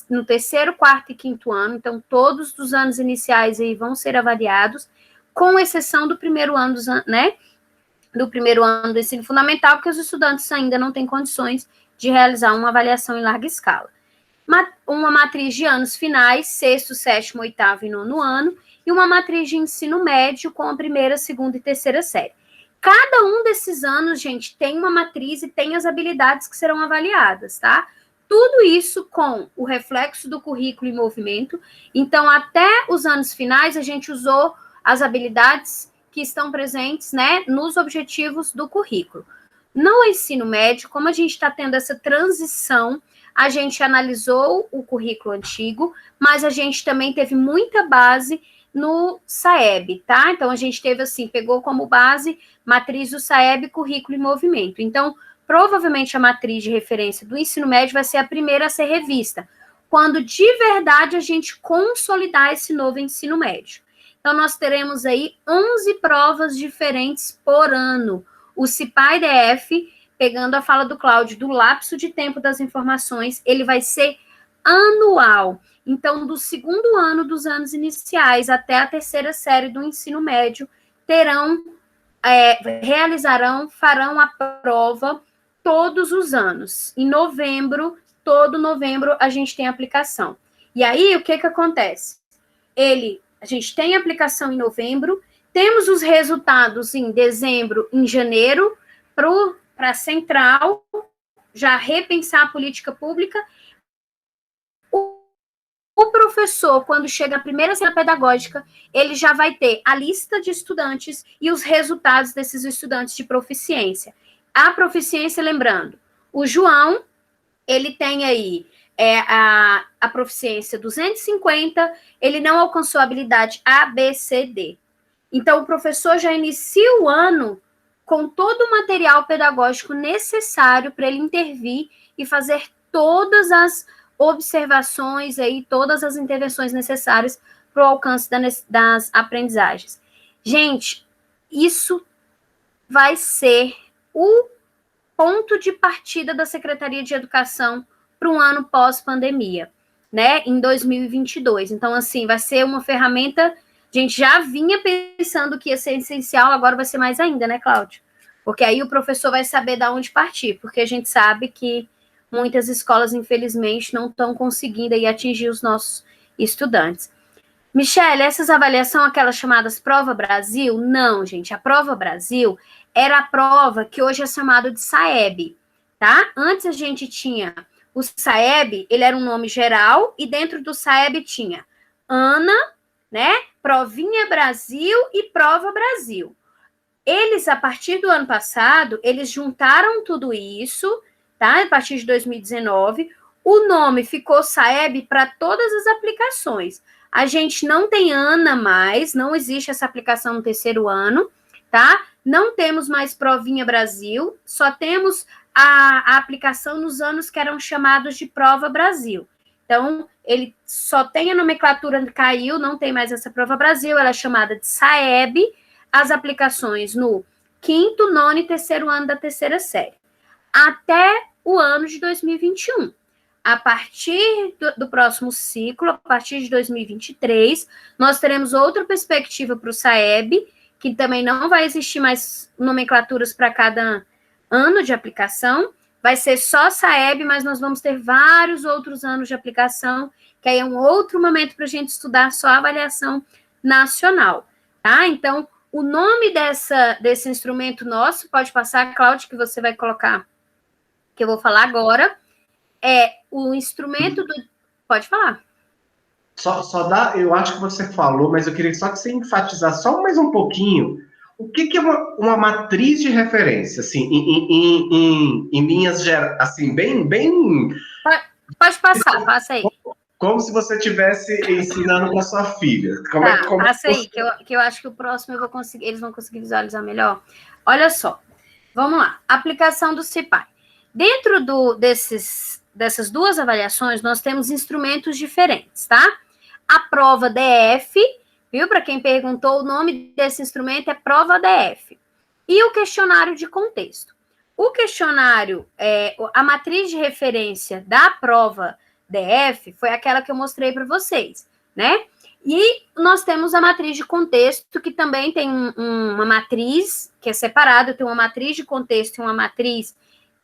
no terceiro, quarto e quinto ano, então todos os anos iniciais aí vão ser avaliados, com exceção do primeiro ano, né, do primeiro ano do ensino fundamental, porque os estudantes ainda não têm condições de realizar uma avaliação em larga escala. Uma matriz de anos finais, sexto, sétimo, oitavo e nono ano, e uma matriz de ensino médio com a primeira, segunda e terceira série. Cada um desses anos, gente, tem uma matriz e tem as habilidades que serão avaliadas, tá? Tudo isso com o reflexo do currículo em movimento. Então, até os anos finais, a gente usou as habilidades que estão presentes, né, nos objetivos do currículo. No ensino médio, como a gente está tendo essa transição, a gente analisou o currículo antigo, mas a gente também teve muita base no SAEB, tá? Então, a gente teve, assim, pegou como base matriz do SAEB, currículo em movimento. Então, provavelmente a matriz de referência do ensino médio vai ser a primeira a ser revista, quando de verdade a gente consolidar esse novo ensino médio. Então, nós teremos aí 11 provas diferentes por ano. O CIPA-IDF, pegando a fala do Cláudio, do lapso de tempo das informações, ele vai ser anual. Então, do segundo ano dos anos iniciais até a terceira série do ensino médio, farão a prova todos os anos. Em novembro, todo novembro, a gente tem aplicação. E aí, o que acontece? A gente tem aplicação em novembro, temos os resultados em dezembro, em janeiro, para a central, já repensar a política pública. O professor, quando chega na primeira semana pedagógica, ele já vai ter a lista de estudantes e os resultados desses estudantes de proficiência. A proficiência, lembrando, o João, ele tem aí a proficiência 250, ele não alcançou a habilidade A, B, C, D. Então, o professor já inicia o ano com todo o material pedagógico necessário para ele intervir e fazer todas as observações, aí, todas as intervenções necessárias para o alcance das aprendizagens. Gente, isso vai ser o ponto de partida da Secretaria de Educação para um ano pós-pandemia, né, em 2022. Então, assim, vai ser uma ferramenta, a gente já vinha pensando que ia ser essencial, agora vai ser mais ainda, né, Cláudio? Porque aí o professor vai saber de onde partir, porque a gente sabe que muitas escolas, infelizmente, não estão conseguindo aí atingir os nossos estudantes. Michele, essas avaliações são aquelas chamadas Prova Brasil? Não, gente, a Prova Brasil era a prova que hoje é chamada de SAEB, tá? Antes a gente tinha o SAEB, ele era um nome geral, e dentro do SAEB tinha ANA, né, Provinha Brasil e Prova Brasil. Eles, a partir do ano passado, eles juntaram tudo isso, tá? A partir de 2019, o nome ficou SAEB para todas as aplicações. A gente não tem ANA mais, não existe essa aplicação no terceiro ano, tá? Não temos mais Provinha Brasil, só temos a aplicação nos anos que eram chamados de Prova Brasil. Então, ele só tem a nomenclatura, caiu, não tem mais essa Prova Brasil, ela é chamada de SAEB, as aplicações no quinto, nono e terceiro ano da terceira série, até o ano de 2021. A partir do próximo ciclo, a partir de 2023, nós teremos outra perspectiva para o SAEB, que também não vai existir mais nomenclaturas para cada ano de aplicação, vai ser só SAEB, mas nós vamos ter vários outros anos de aplicação, que aí é um outro momento para a gente estudar só a avaliação nacional, tá? Então, o nome desse instrumento nosso, pode passar, Cláudio, que você vai colocar, que eu vou falar agora, é o instrumento do... Pode falar. Só dá, eu acho que você falou, mas eu queria só que você enfatizasse só mais um pouquinho o que é uma matriz de referência, assim, em linhas gerais, assim, bem... Pode passar, passa aí. Como se você estivesse ensinando para sua filha. Passa aí, que eu acho que o próximo eles vão conseguir visualizar melhor. Olha só, vamos lá. Aplicação do CIPAI. Dentro dessas duas avaliações, nós temos instrumentos diferentes, tá? A prova DF, viu? Para quem perguntou, o nome desse instrumento é prova DF. E o questionário de contexto. O questionário, a matriz de referência da prova DF foi aquela que eu mostrei para vocês, né? E nós temos a matriz de contexto, que também tem uma matriz, que é separada, tem uma matriz de contexto e uma matriz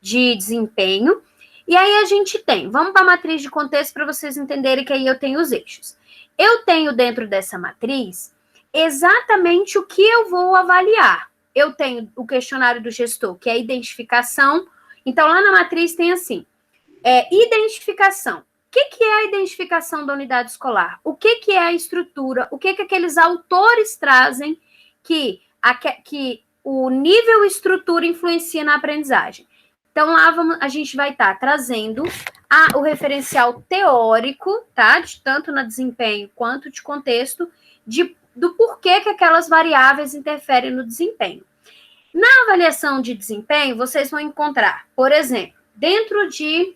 de desempenho. E aí a gente tem, vamos para a matriz de contexto para vocês entenderem que aí eu tenho os eixos. Eu tenho dentro dessa matriz exatamente o que eu vou avaliar. Eu tenho o questionário do gestor, que é a identificação. Então, lá na matriz tem assim, identificação. O que é a identificação da unidade escolar? O que é a estrutura? O que aqueles autores trazem que o nível estrutura influencia na aprendizagem? Então, lá a gente vai estar trazendo o referencial teórico, tá? Tanto na desempenho quanto de contexto, do porquê que aquelas variáveis interferem no desempenho. Na avaliação de desempenho, vocês vão encontrar, por exemplo, dentro de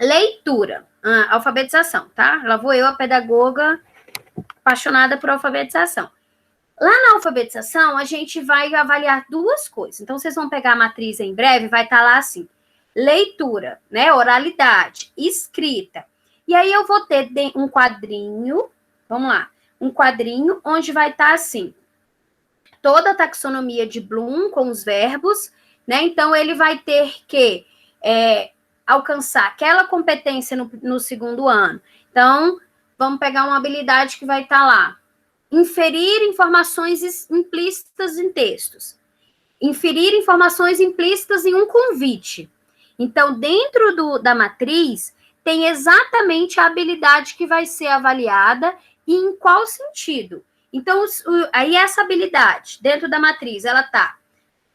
leitura, alfabetização, tá? Lá vou eu, a pedagoga apaixonada por alfabetização. Lá na alfabetização, a gente vai avaliar duas coisas. Então, vocês vão pegar a matriz em breve, vai estar lá assim, leitura, né, oralidade, escrita. E aí eu vou ter um quadrinho, vamos lá, um quadrinho onde vai estar assim, toda a taxonomia de Bloom com os verbos, né? Então, ele vai ter que alcançar aquela competência no segundo ano. Então, vamos pegar uma habilidade que vai estar lá. Inferir informações implícitas em textos. Inferir informações implícitas em um convite. Então, dentro da matriz, tem exatamente a habilidade que vai ser avaliada e em qual sentido. Então, aí essa habilidade, dentro da matriz, ela está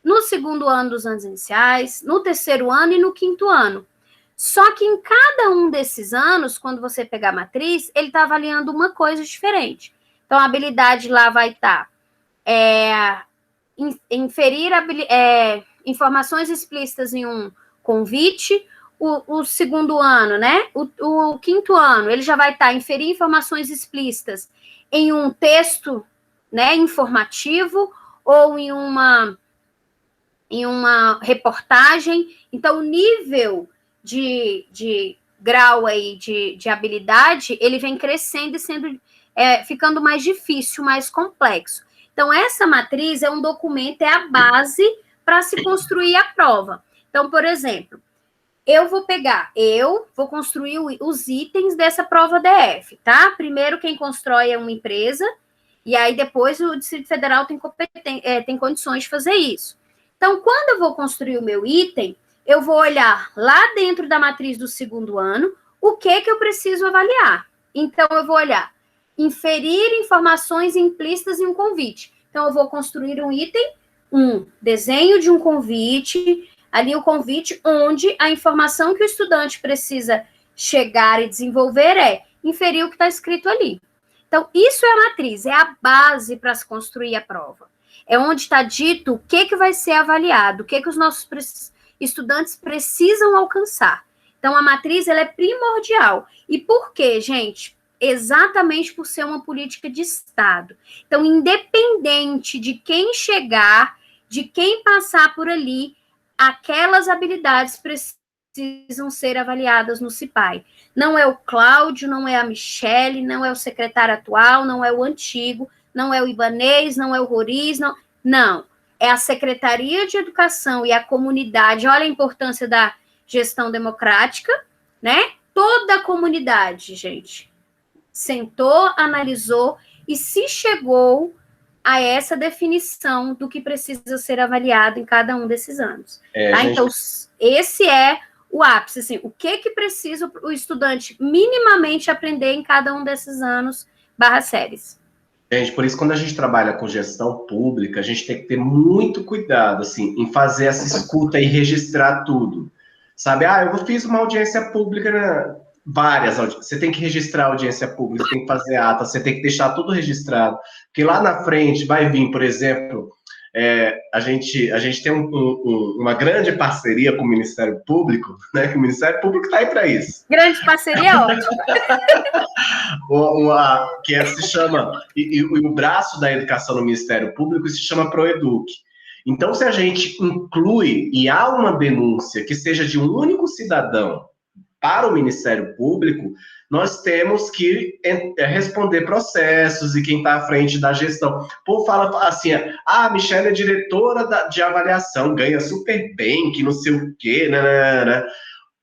no segundo ano dos anos iniciais, no terceiro ano e no quinto ano. Só que em cada um desses anos, quando você pegar a matriz, ele está avaliando uma coisa diferente. Então, a habilidade lá vai estar inferir informações explícitas em um convite. O segundo ano, né? O quinto ano, ele já vai estar inferir informações explícitas em um texto, né, informativo ou em uma reportagem. Então, o nível de grau aí de habilidade, ele vem crescendo e ficando mais difícil, mais complexo. Então, essa matriz é um documento, é a base para se construir a prova. Então, por exemplo, eu vou construir os itens dessa prova DF, tá? Primeiro, quem constrói é uma empresa, e aí depois o Distrito Federal tem condições de fazer isso. Então, quando eu vou construir o meu item, eu vou olhar lá dentro da matriz do segundo ano o que eu preciso avaliar. Então, eu vou olhar inferir informações implícitas em um convite. Então, eu vou construir um item, um desenho de um convite, ali o convite onde a informação que o estudante precisa chegar e desenvolver é inferir o que está escrito ali. Então, isso é a matriz, é a base para se construir a prova. É onde está dito o que vai ser avaliado, o que os nossos estudantes precisam alcançar. Então, a matriz ela é primordial. E por quê, gente? Exatamente por ser uma política de Estado. Então, independente de quem chegar, de quem passar por ali, aquelas habilidades precisam ser avaliadas no CIPAE. Não é o Cláudio, não é a Michele, não é o secretário atual, não é o antigo, não é o Ibanez, não é o Roriz, não. É a Secretaria de Educação e a comunidade. Olha a importância da gestão democrática, né? Toda a comunidade, gente, sentou, analisou e se chegou a essa definição do que precisa ser avaliado em cada um desses anos. Tá? Gente... Então, esse é o ápice, assim, o que precisa o estudante minimamente aprender em cada um desses anos /séries. Gente, por isso, quando a gente trabalha com gestão pública, a gente tem que ter muito cuidado, assim, em fazer essa escuta e registrar tudo. Sabe, eu fiz uma audiência pública, né? Várias audiências. Você tem que registrar a audiência pública, você tem que fazer ata, você tem que deixar tudo registrado. Porque lá na frente vai vir, por exemplo, a gente tem uma grande parceria com o Ministério Público, né? Que o Ministério Público está aí para isso. Grande parceria, ótimo. Que se chama, e o braço da educação no Ministério Público se chama Proeduc. Então, se a gente inclui e há uma denúncia que seja de um único cidadão para o Ministério Público, nós temos que responder processos e quem está à frente da gestão. Pô, fala assim, a Michelle é diretora de avaliação, ganha super bem, que não sei o quê, né?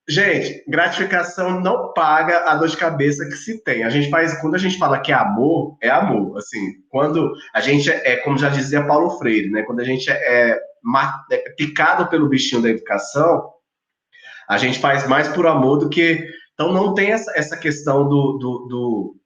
Gente, gratificação não paga a dor de cabeça que se tem. Quando a gente fala que é amor, assim, quando a gente como já dizia Paulo Freire, né? Quando a gente é picado pelo bichinho da educação, a gente faz mais por amor do que... Então, não tem essa questão do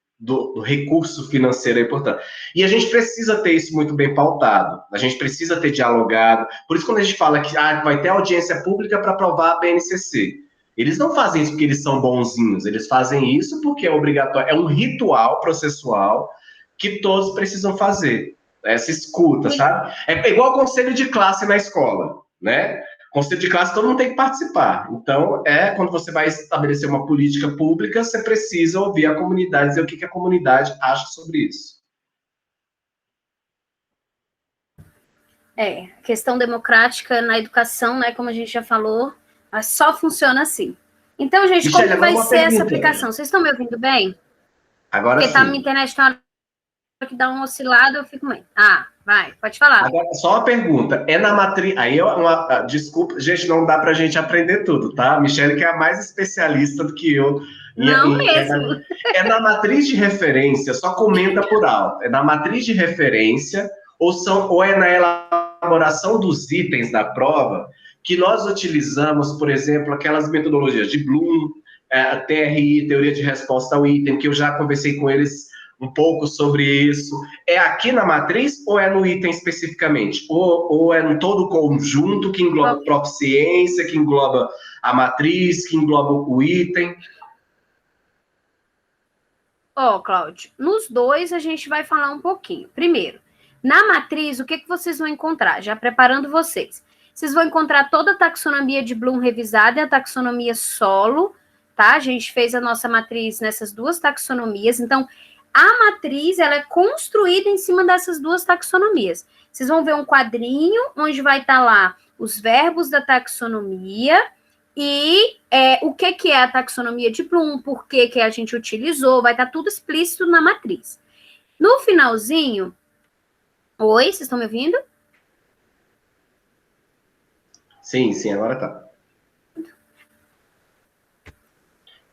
recurso financeiro é importante. E a gente precisa ter isso muito bem pautado. A gente precisa ter dialogado. Por isso, quando a gente fala que vai ter audiência pública para aprovar a BNCC, eles não fazem isso porque eles são bonzinhos. Eles fazem isso porque é obrigatório. É um ritual processual que todos precisam fazer. Essa escuta, sabe? É igual conselho de classe na escola, né? Conselho de classe, todo mundo tem que participar. Então, quando você vai estabelecer uma política pública, você precisa ouvir a comunidade, dizer o que a comunidade acha sobre isso. Questão democrática na educação, né, como a gente já falou, mas só funciona assim. Então, gente, Michelle, como vai ser essa aplicação? Vocês estão me ouvindo bem? Agora porque sim. Porque tá, minha internet tem uma hora que dá uma oscilada, eu fico meio... vai, pode falar. Agora, só uma pergunta, na matriz... Aí, desculpa, gente, não dá pra gente aprender tudo, tá? A Michelle que é a mais especialista do que eu. Não mesmo. Na matriz de referência, só comenta por alto. É na matriz de referência ou é na elaboração dos itens da prova que nós utilizamos, por exemplo, aquelas metodologias de Bloom, TRI, Teoria de Resposta ao Item, que eu já conversei com eles um pouco sobre isso. É aqui na matriz ou é no item especificamente? Ou é em todo o conjunto que engloba a própria ciência, que engloba a matriz, que engloba o item? Cláudio, nos dois a gente vai falar um pouquinho. Primeiro, na matriz, o que vocês vão encontrar? Já preparando vocês. Vocês vão encontrar toda a taxonomia de Bloom revisada e a taxonomia solo, tá? A gente fez a nossa matriz nessas duas taxonomias, então... A matriz, ela é construída em cima dessas duas taxonomias. Vocês vão ver um quadrinho onde vai estar lá os verbos da taxonomia e o que é a taxonomia de Bloom, por que a gente utilizou, vai estar tudo explícito na matriz. No finalzinho... Oi, vocês estão me ouvindo? Sim, agora tá.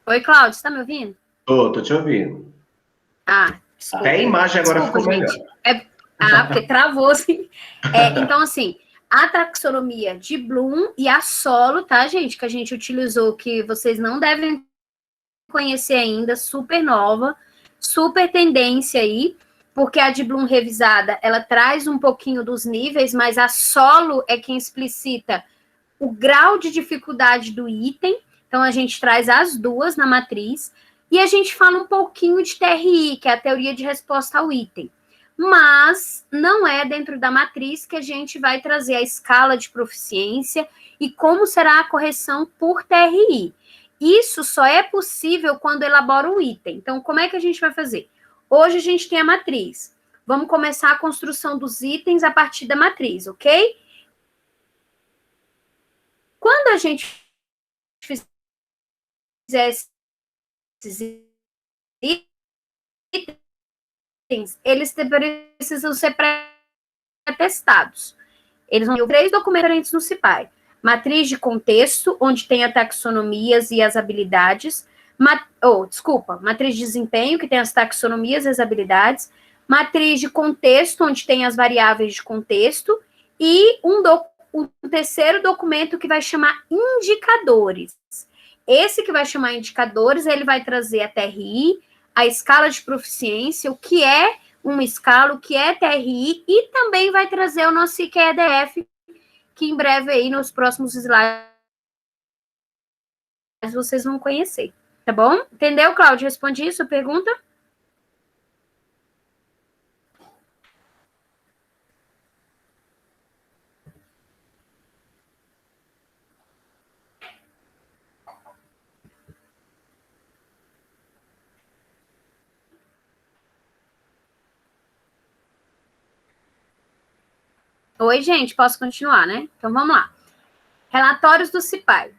Oi, Cláudio, você tá me ouvindo? Tô te ouvindo. Desculpa. Até a imagem agora ficou melhor. Porque travou, assim. Então, assim, a taxonomia de Bloom e a solo, tá, gente? Que a gente utilizou, que vocês não devem conhecer ainda, super nova, super tendência aí, porque a de Bloom revisada, ela traz um pouquinho dos níveis, mas a solo é quem explicita o grau de dificuldade do item. Então, a gente traz as duas na matriz. E a gente fala um pouquinho de TRI, que é a teoria de resposta ao item. Mas não é dentro da matriz que a gente vai trazer a escala de proficiência e como será a correção por TRI. Isso só é possível quando elabora o item. Então, como é que a gente vai fazer? Hoje a gente tem a matriz. Vamos começar a construção dos itens a partir da matriz, ok? Quando a gente fizer esses itens, eles precisam ser pré-testados. Eles vão ter 3 documentos diferentes no CIPAE. Matriz de contexto, onde tem as taxonomias e as habilidades. Matriz de desempenho, que tem as taxonomias e as habilidades. Matriz de contexto, onde tem as variáveis de contexto. E um terceiro documento que vai chamar indicadores. Esse que vai chamar indicadores, ele vai trazer a TRI, a escala de proficiência, o que é uma escala, o que é TRI, e também vai trazer o nosso IQEDF, que em breve aí, nos próximos slides, vocês vão conhecer, tá bom? Entendeu, Cláudio? Respondi isso, a pergunta? Oi, gente, posso continuar, né? Então, vamos lá. Relatórios do CIPAI.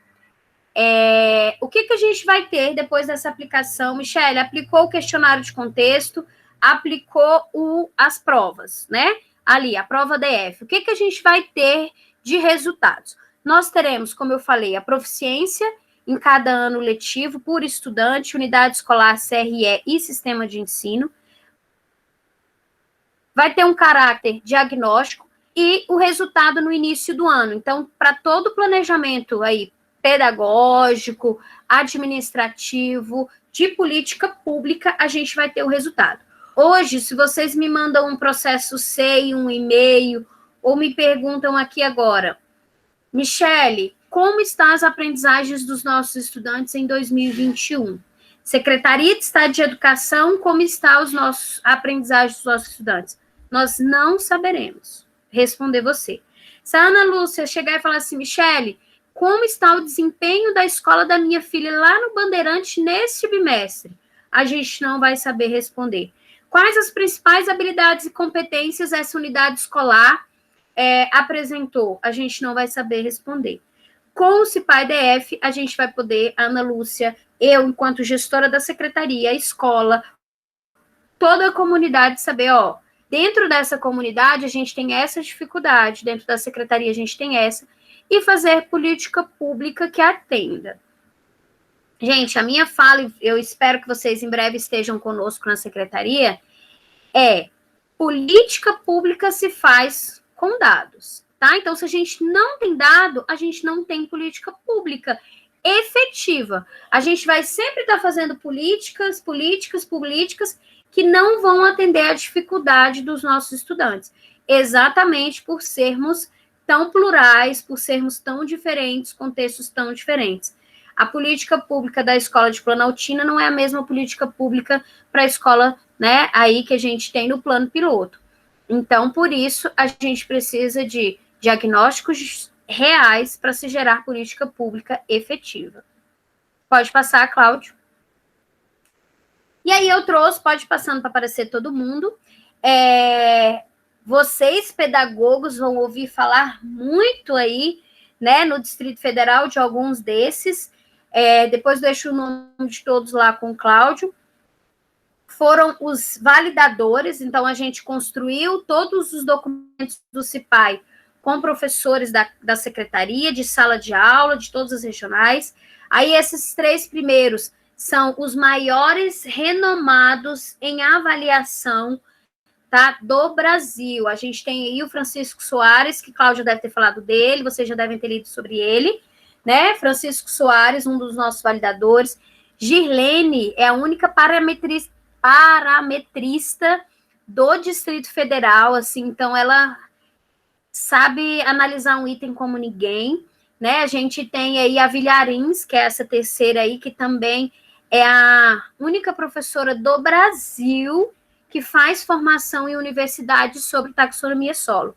O que a gente vai ter depois dessa aplicação? Michele, aplicou o questionário de contexto, aplicou as provas, né? Ali, a prova DF. O que a gente vai ter de resultados? Nós teremos, como eu falei, a proficiência em cada ano letivo por estudante, unidade escolar, CRE e sistema de ensino. Vai ter um caráter diagnóstico e o resultado no início do ano. Então, para todo o planejamento aí pedagógico, administrativo, de política pública, a gente vai ter o resultado. Hoje, se vocês me mandam um processo C, um e-mail, ou me perguntam aqui agora, Michele, como estão as aprendizagens dos nossos estudantes em 2021? Secretaria de Estado de Educação, como estão a aprendizagem dos nossos estudantes? Nós não saberemos responder você. Se a Ana Lúcia chegar e falar assim, Michele, como está o desempenho da escola da minha filha lá no Bandeirante neste bimestre? A gente não vai saber responder. Quais as principais habilidades e competências essa unidade escolar apresentou? A gente não vai saber responder. Com o CIPAI-DF, a gente vai poder, a Ana Lúcia, eu, enquanto gestora da secretaria, a escola, toda a comunidade saber, dentro dessa comunidade a gente tem essa dificuldade, dentro da secretaria a gente tem essa, e fazer política pública que atenda. Gente, a minha fala, eu espero que vocês em breve estejam conosco na secretaria, política pública se faz com dados, tá? Então, se a gente não tem dado, a gente não tem política pública efetiva. A gente vai sempre estar fazendo políticas que não vão atender a dificuldade dos nossos estudantes, exatamente por sermos tão plurais, por sermos tão diferentes, contextos tão diferentes. A política pública da escola de Planaltina não é a mesma política pública para a escola, né, aí que a gente tem no plano piloto. Então, por isso, a gente precisa de diagnósticos reais para se gerar política pública efetiva. Pode passar, Cláudio. E aí eu trouxe, pode ir passando para aparecer todo mundo. Vocês, pedagogos, vão ouvir falar muito aí, né, no Distrito Federal, de alguns desses. Depois deixo o nome de todos lá com o Cláudio. Foram os validadores, então a gente construiu todos os documentos do CIPAI com professores da secretaria, de sala de aula, de todas as regionais. Aí esses 3 primeiros são os maiores renomados em avaliação, tá, do Brasil. A gente tem aí o Francisco Soares, que Cláudia deve ter falado dele, vocês já devem ter lido sobre ele, né? Francisco Soares, um dos nossos validadores. Girlene é a única parametrista do Distrito Federal, assim, então ela sabe analisar um item como ninguém, né? A gente tem aí a Vilharins, que é essa terceira aí, que também é a única professora do Brasil que faz formação em universidades sobre taxonomia solo.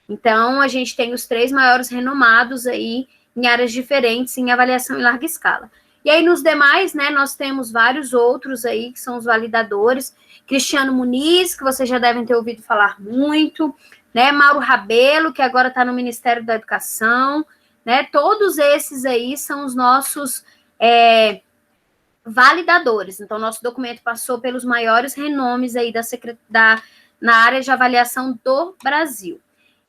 Então, a gente tem os 3 maiores renomados aí em áreas diferentes, em avaliação em larga escala. E aí, nos demais, né, nós temos vários outros aí, que são os validadores. Cristiano Muniz, que vocês já devem ter ouvido falar muito, né, Mauro Rabelo, que agora está no Ministério da Educação, né, todos esses aí são os nossos validadores. Então, nosso documento passou pelos maiores renomes aí na área de avaliação do Brasil.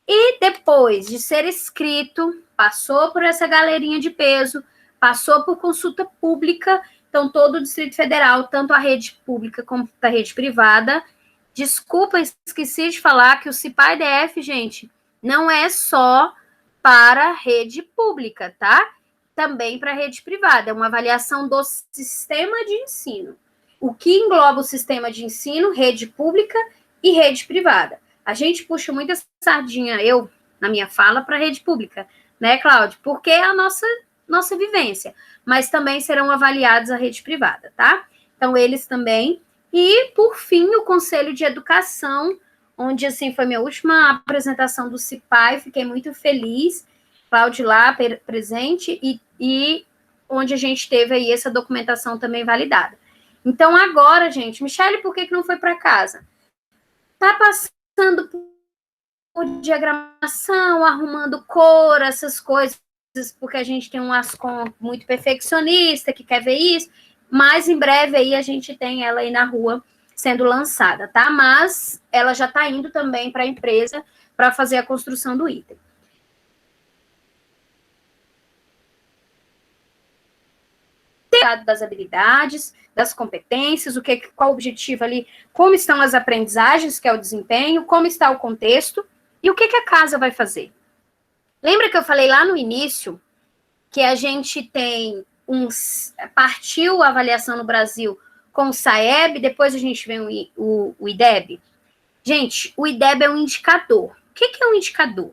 E depois de ser escrito, passou por essa galerinha de peso, passou por consulta pública, então todo o Distrito Federal, tanto a rede pública como a rede privada. Desculpa, esqueci de falar que o CIPAI-DF, gente, não é só para a rede pública, tá? Também para a rede privada, é uma avaliação do sistema de ensino. O que engloba o sistema de ensino, rede pública e rede privada. A gente puxa muita sardinha, eu, na minha fala, para a rede pública, né, Cláudio? Porque é a nossa vivência, mas também serão avaliados a rede privada, tá? Então, eles também. E, por fim, o Conselho de Educação, onde, assim, foi minha última apresentação do CIPAI, fiquei muito feliz, Cláudio lá presente, e onde a gente teve aí essa documentação também validada. Então, agora, gente, Michele, por que não foi para casa? Tá passando diagramação, arrumando cor, essas coisas, porque a gente tem um Ascom muito perfeccionista, que quer ver isso, mas em breve aí a gente tem ela aí na rua sendo lançada, tá? Mas ela já está indo também para a empresa para fazer a construção do item. Das habilidades, das competências, qual o objetivo ali, como estão as aprendizagens, que é o desempenho, como está o contexto, e o que a casa vai fazer. Lembra que eu falei lá no início que a gente tem partiu a avaliação no Brasil com o SAEB, depois a gente vem o IDEB? Gente, o IDEB é um indicador. O que é um indicador?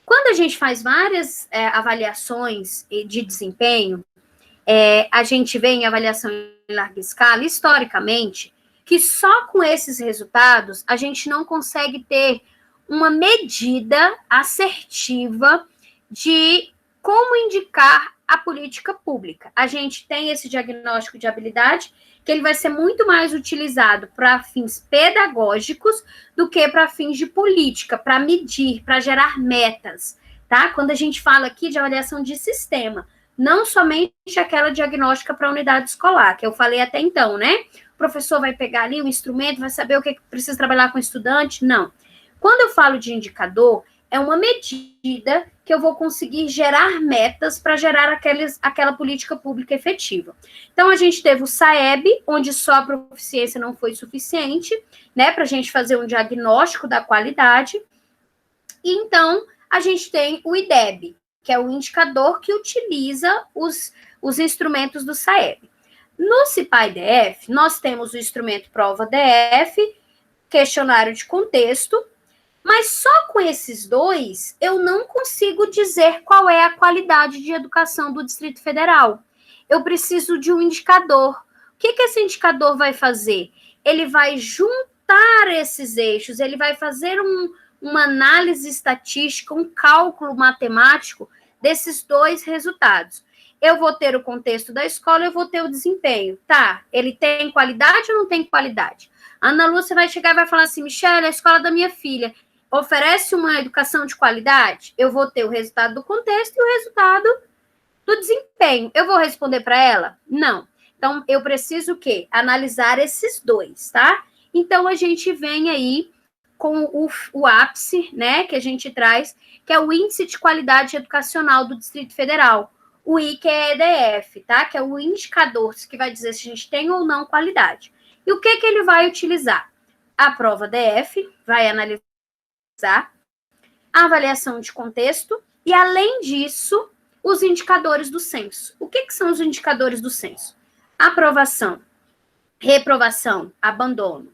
Quando a gente faz várias avaliações de desempenho, a gente vê em avaliação em larga escala, historicamente, que só com esses resultados a gente não consegue ter uma medida assertiva de como indicar a política pública. A gente tem esse diagnóstico de habilidade, que ele vai ser muito mais utilizado para fins pedagógicos do que para fins de política, para medir, para gerar metas, tá? Quando a gente fala aqui de avaliação de sistema, não somente aquela diagnóstica para a unidade escolar, que eu falei até então, né? O professor vai pegar ali o instrumento, vai saber o que precisa trabalhar com o estudante? Não. Quando eu falo de indicador, é uma medida que eu vou conseguir gerar metas para gerar aquela política pública efetiva. Então, a gente teve o SAEB, onde só a proficiência não foi suficiente, né, para a gente fazer um diagnóstico da qualidade. E, então, a gente tem o IDEB, que é o indicador que utiliza os instrumentos do SAEB. No CIPA-IDF, nós temos o instrumento prova-DF, questionário de contexto, mas só com esses dois, eu não consigo dizer qual é a qualidade de educação do Distrito Federal. Eu preciso de um indicador. O que esse indicador vai fazer? Ele vai juntar esses eixos, ele vai fazer uma análise estatística, um cálculo matemático desses dois resultados. Eu vou ter o contexto da escola, eu vou ter o desempenho. Tá, ele tem qualidade ou não tem qualidade? A Ana Lúcia vai chegar e vai falar assim, Michele, a escola da minha filha oferece uma educação de qualidade? Eu vou ter o resultado do contexto e o resultado do desempenho. Eu vou responder para ela? Não. Então, eu preciso o quê? Analisar esses dois, tá? Então, a gente vem aí com o ápice, né, que a gente traz, que é o Índice de Qualidade Educacional do Distrito Federal, o IQEDF, tá? Que é o indicador que vai dizer se a gente tem ou não qualidade. E o que ele vai utilizar? A prova DF vai analisar a avaliação de contexto e, além disso, os indicadores do censo. O que são os indicadores do censo? Aprovação, reprovação, abandono.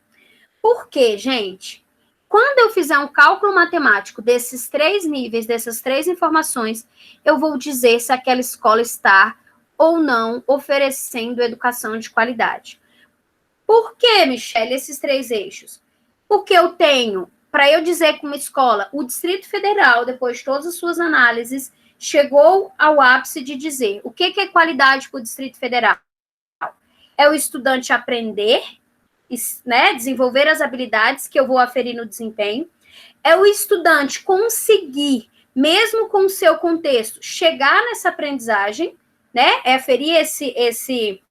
Por quê, gente? Quando eu fizer um cálculo matemático desses três níveis, dessas três informações, eu vou dizer se aquela escola está ou não oferecendo educação de qualidade. Por que, Michele, esses três eixos? Porque eu tenho, para eu dizer que uma escola, o Distrito Federal, depois de todas as suas análises, chegou ao ápice de dizer o que é qualidade para o Distrito Federal? É o estudante aprender, né, desenvolver as habilidades que eu vou aferir no desempenho. É o estudante conseguir, mesmo com o seu contexto, chegar nessa aprendizagem, né, aferir esse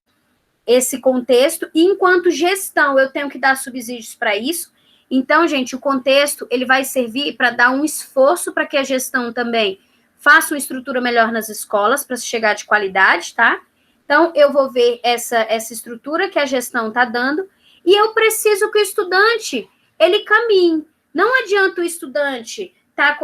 contexto, e enquanto gestão eu tenho que dar subsídios para isso. Então, gente, o contexto ele vai servir para dar um esforço para que a gestão também faça uma estrutura melhor nas escolas, para se chegar de qualidade, tá? Então, eu vou ver essa estrutura que a gestão está dando, e eu preciso que o estudante, ele caminhe. Não adianta o estudante,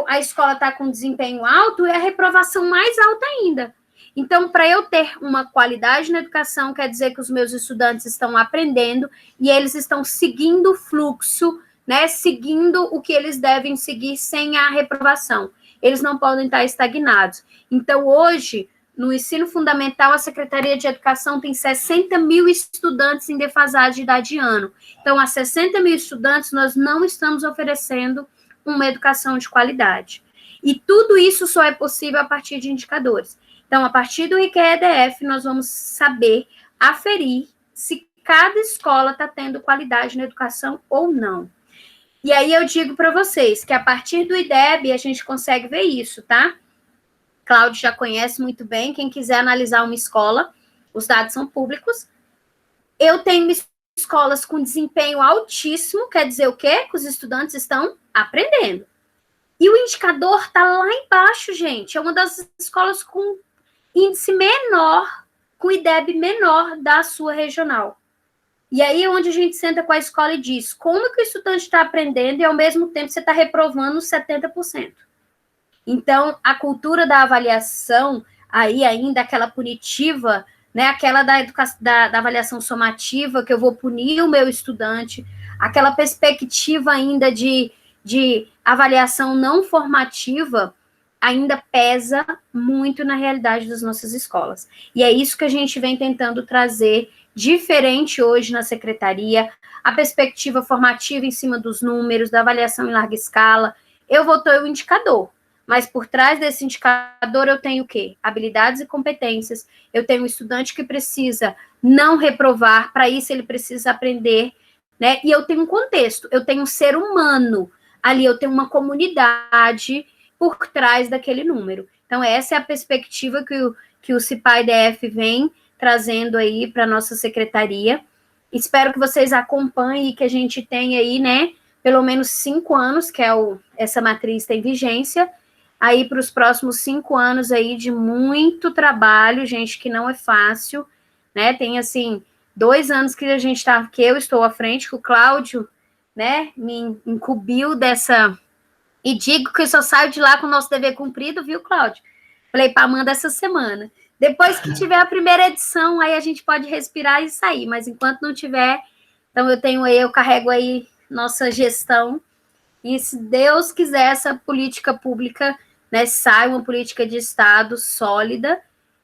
a escola está com desempenho alto e a reprovação mais alta ainda. Então, para eu ter uma qualidade na educação, quer dizer que os meus estudantes estão aprendendo e eles estão seguindo o fluxo, né, seguindo o que eles devem seguir sem a reprovação. Eles não podem estar estagnados. Então, hoje, no ensino fundamental, a Secretaria de Educação tem 60 mil estudantes em defasagem de idade de ano. Então, a 60 mil estudantes, nós não estamos oferecendo uma educação de qualidade. E tudo isso só é possível a partir de indicadores. Então, a partir do IQEDF, nós vamos saber aferir se cada escola está tendo qualidade na educação ou não. E aí eu digo para vocês que a partir do IDEB a gente consegue ver isso, tá? Cláudio já conhece muito bem. Quem quiser analisar uma escola, os dados são públicos. Eu tenho escolas com desempenho altíssimo, quer dizer o quê? Que os estudantes estão aprendendo. E o indicador está lá embaixo, gente. É uma das escolas com índice menor, com IDEB menor da sua regional. E aí é onde a gente senta com a escola e diz como que o estudante está aprendendo e, ao mesmo tempo, você está reprovando 70%. Então, a cultura da avaliação, aí ainda aquela punitiva, né, aquela da avaliação somativa, que eu vou punir o meu estudante, aquela perspectiva ainda de avaliação não formativa, ainda pesa muito na realidade das nossas escolas. E é isso que a gente vem tentando trazer diferente hoje na secretaria, a perspectiva formativa em cima dos números, da avaliação em larga escala. Eu vou ter o indicador, mas por trás desse indicador eu tenho o quê? Habilidades e competências. Eu tenho um estudante que precisa não reprovar, para isso ele precisa aprender, né? E eu tenho um contexto, eu tenho um ser humano ali, eu tenho uma comunidade por trás daquele número. Então, essa é a perspectiva que o CIPA-IDF vem trazendo aí para a nossa secretaria. Espero que vocês acompanhem e que a gente tenha aí, né, pelo menos 5 anos, que essa matriz tem vigência, aí para os próximos 5 anos aí de muito trabalho, gente, que não é fácil, né, tem, assim, 2 anos que que eu estou à frente, que o Cláudio, né, me incumbiu dessa, e digo que eu só saio de lá com o nosso dever cumprido, viu, Cláudio? Falei para Amanda essa semana. Depois que tiver a primeira edição, aí a gente pode respirar e sair, mas enquanto não tiver, então eu carrego aí nossa gestão, e se Deus quiser, essa política pública, né, sai uma política de Estado sólida,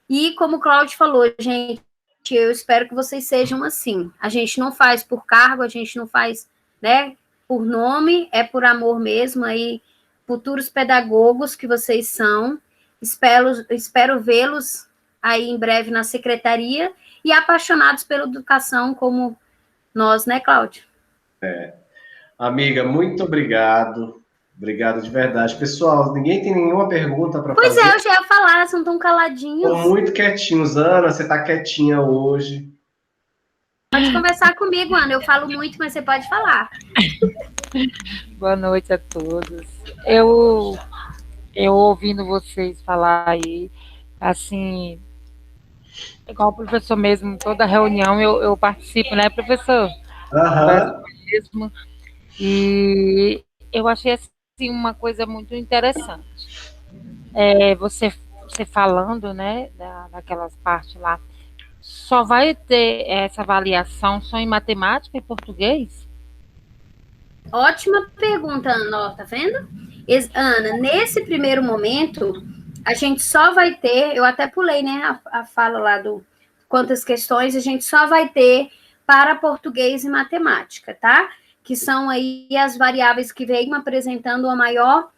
e como o Cláudio falou, gente, eu espero que vocês sejam assim. A gente não faz por cargo, a gente não faz, né, por nome, é por amor mesmo, aí, futuros pedagogos que vocês são, espero vê-los aí em breve na secretaria, e apaixonados pela educação como nós, né, Cláudio? Amiga, muito obrigado. Obrigado de verdade. Pessoal, ninguém tem nenhuma pergunta para fazer? Pois é, eu já ia falar, são tão caladinhos. Estão muito quietinhos. Ana, você está quietinha hoje. Pode conversar comigo, Ana. Eu falo muito, mas você pode falar. Boa noite a todos. Eu ouvindo vocês falar aí, assim, igual o professor mesmo, toda reunião eu participo, né, professor? Aham. Mesmo. E eu achei assim uma coisa muito interessante. Você falando, né, daquelas partes lá, só vai ter essa avaliação só em matemática e português? Ótima pergunta, Ana, tá vendo? Ana, nesse primeiro momento, a gente só vai ter, eu até pulei, né, a fala lá do quantas questões, a gente só vai ter para português e matemática, tá? Que são aí as variáveis que vêm apresentando a maior,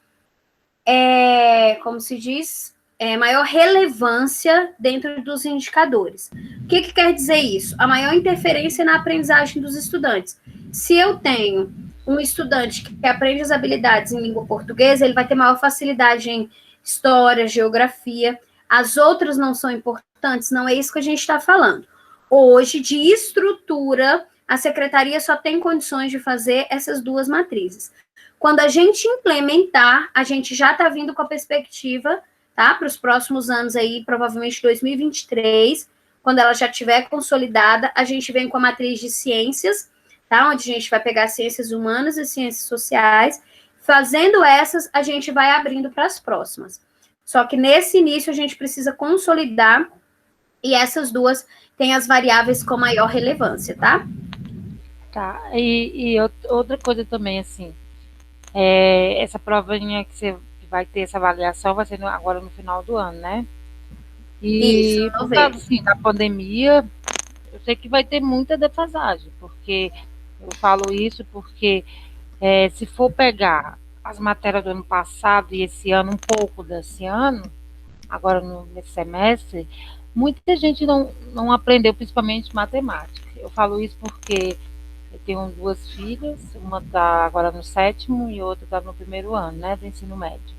como se diz, maior relevância dentro dos indicadores. O que quer dizer isso? A maior interferência na aprendizagem dos estudantes. Se eu tenho um estudante que aprende as habilidades em língua portuguesa, ele vai ter maior facilidade em história, geografia. As outras não são importantes, não é isso que a gente está falando. Hoje, de estrutura, a secretaria só tem condições de fazer essas 2 matrizes. Quando a gente implementar, a gente já está vindo com a perspectiva, tá, para os próximos anos aí, provavelmente 2023, quando ela já estiver consolidada, a gente vem com a matriz de ciências, tá, onde a gente vai pegar ciências humanas e ciências sociais. Fazendo essas, a gente vai abrindo para as próximas. Só que nesse início a gente precisa consolidar, e essas 2 têm as variáveis com maior relevância, tá? Tá, e outra coisa também, assim, essa provinha que você vai ter essa avaliação vai ser agora no final do ano, né? E isso, por causa, assim, da pandemia, eu sei que vai ter muita defasagem, porque eu falo isso porque se for pegar as matérias do ano passado e esse ano, um pouco desse ano, agora nesse semestre, muita gente não aprendeu, principalmente matemática. Eu falo isso porque Eu tenho 2 filhas, uma está agora no 7º e outra está no 1º ano, né, do ensino médio.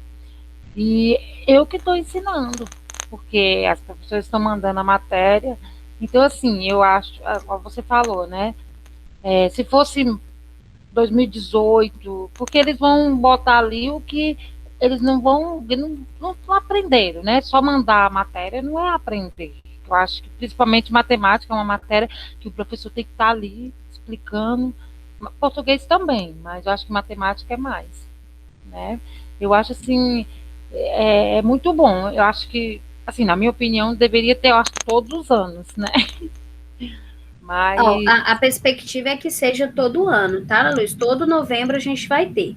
E eu que estou ensinando, porque as professoras estão mandando a matéria. Então, assim, eu acho, como você falou, né, se fosse 2018, porque eles vão botar ali o que eles não aprenderam, né? Só mandar a matéria não é aprender. Eu acho que principalmente matemática é uma matéria que o professor tem que estar ali explicando. Português também, mas eu acho que matemática é mais, né? Eu acho assim, é muito bom. Eu acho que, assim, na minha opinião, deveria ter, eu acho, todos os anos, né? Mas Ó, a perspectiva é que seja todo ano, tá, Luiz? Todo novembro a gente vai ter.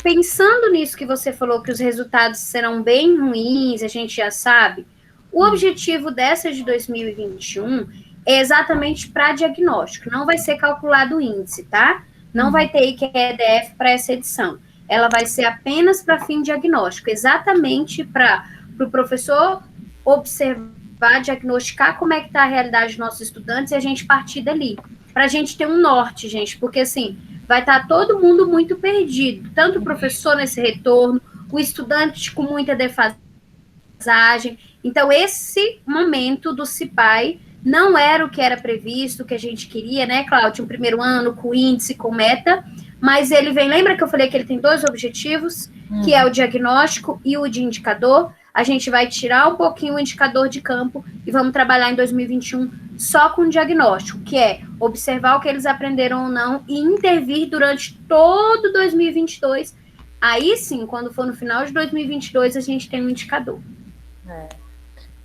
Pensando nisso que você falou, que os resultados serão bem ruins, a gente já sabe, o objetivo dessa de 2021 é exatamente para diagnóstico, não vai ser calculado o índice, tá? Não vai ter IQEDF para essa edição. Ela vai ser apenas para fim diagnóstico, exatamente para o professor observar, diagnosticar como é que está a realidade dos nossos estudantes e a gente partir dali. Para a gente ter um norte, gente, porque assim, vai estar todo mundo muito perdido, tanto o professor nesse retorno, o estudante com muita defasagem. Então, esse momento do CIPAI não era o que era previsto, o que a gente queria, né, Cláudio? Um primeiro ano com índice, com meta, mas ele vem, lembra que eu falei que ele tem 2 objetivos, que é o diagnóstico e o de indicador? A gente vai tirar um pouquinho o indicador de campo e vamos trabalhar em 2021 só com o diagnóstico, que é observar o que eles aprenderam ou não e intervir durante todo 2022. Aí sim, quando for no final de 2022, a gente tem um indicador.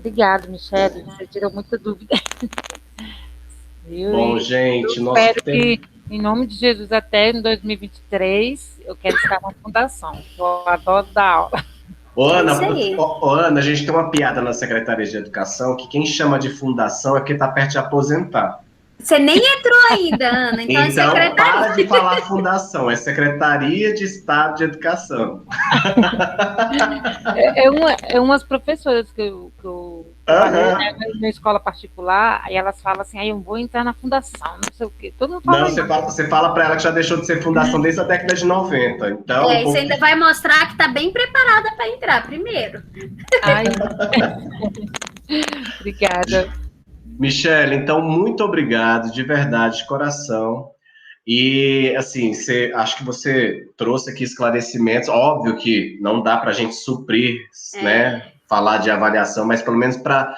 obrigado, Michele, você tirou muita dúvida. Bom, gente, eu nosso espero tempo... que, em nome de Jesus, até em 2023, eu quero estar na fundação. Eu adoro dar aula. Ô, É Ana, isso aí. Ana, a gente tem uma piada na Secretaria de Educação que quem chama de fundação é porque está perto de aposentar. Você nem entrou ainda, Ana, então é Então, para secretaria. de falar fundação, é Secretaria de Estado de Educação. Umas professoras que eu trabalhei, né, na escola particular, aí elas falam assim, aí eu vou entrar na fundação, não sei o quê. Todo mundo fala Não, isso. você fala para ela que já deixou de ser fundação desde a década de 90. Então, E você ainda vai mostrar que está bem preparada para entrar primeiro. Ai, obrigada. Michele, então, muito obrigado, de verdade, de coração. E, assim, acho que você trouxe aqui esclarecimentos. Óbvio que não dá para a gente suprir, né, falar de avaliação, mas pelo menos para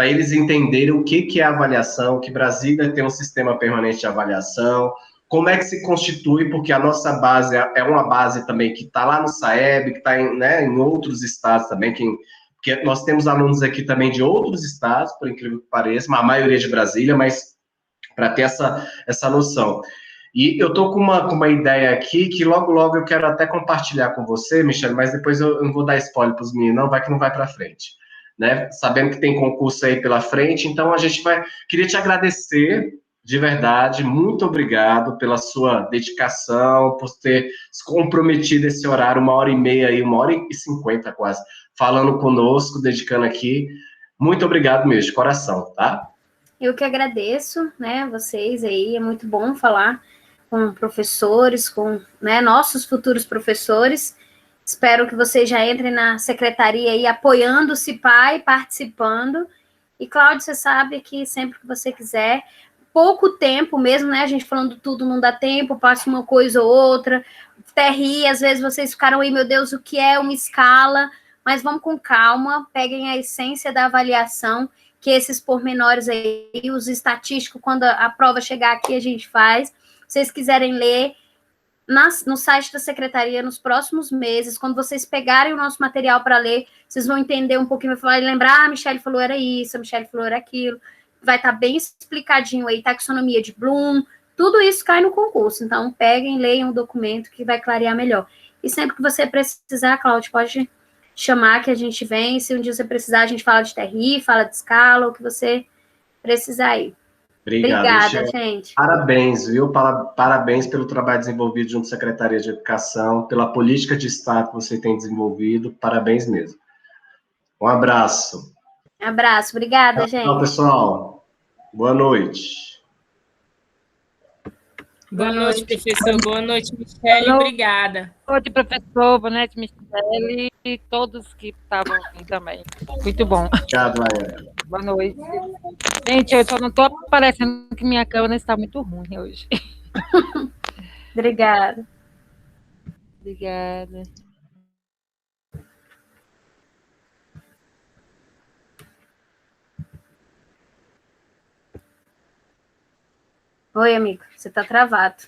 eles entenderem o que é avaliação, que Brasília tem um sistema permanente de avaliação, como é que se constitui, porque a nossa base é uma base também que está lá no SAEB, que está em outros estados também, porque nós temos alunos aqui também de outros estados, por incrível que pareça, a maioria de Brasília, mas para ter essa noção. E eu estou com uma ideia aqui que logo eu quero até compartilhar com você, Michele, mas depois eu não vou dar spoiler para os meninos, não, vai que não vai para frente. Né? Sabendo que tem concurso aí pela frente, então a gente vai... Queria te agradecer, de verdade, muito obrigado pela sua dedicação, por ter se comprometido esse horário, 1h30 aí, 1h50 quase, falando conosco, dedicando aqui. Muito obrigado mesmo, de coração, tá? Eu que agradeço, né, vocês aí, é muito bom falar com professores, com, né, nossos futuros professores. Espero que vocês já entrem na secretaria aí apoiando o CIPAI, participando. E, Cláudio, você sabe que sempre que você quiser, pouco tempo mesmo, né, a gente falando tudo não dá tempo, passa uma coisa ou outra, TRI, às vezes vocês ficaram aí, meu Deus, o que é uma escala? Mas vamos com calma, peguem a essência da avaliação, que esses pormenores aí, os estatísticos, quando a prova chegar aqui, a gente faz. Se vocês quiserem ler no site da secretaria nos próximos meses, quando vocês pegarem o nosso material para ler, vocês vão entender um pouquinho, vai falar, lembrar, a Michele falou era isso, a Michele falou era aquilo. Vai estar bem explicadinho aí, taxonomia de Bloom, tudo isso cai no concurso. Então, peguem, leiam o documento que vai clarear melhor. E sempre que você precisar, Cláudio, pode chamar que a gente vem. Se um dia você precisar, a gente fala de TRI, fala de escala, o que você precisar aí. Obrigada, Michele. gente. Parabéns, viu? Parabéns pelo trabalho desenvolvido junto à Secretaria de Educação, pela política de Estado que você tem desenvolvido. Parabéns mesmo. Um abraço. Abraço, obrigada, gente. Tchau, pessoal. Boa noite. Boa noite, professor. Boa noite, Michele. Obrigada. Boa noite, professor. Boa noite, Michele. E todos que estavam aqui também. Muito bom. Obrigado, Maia. Boa noite. Gente, eu só não estou aparecendo que minha câmera está muito ruim hoje. Obrigada. Obrigada. Oi, amigo. Você está travado.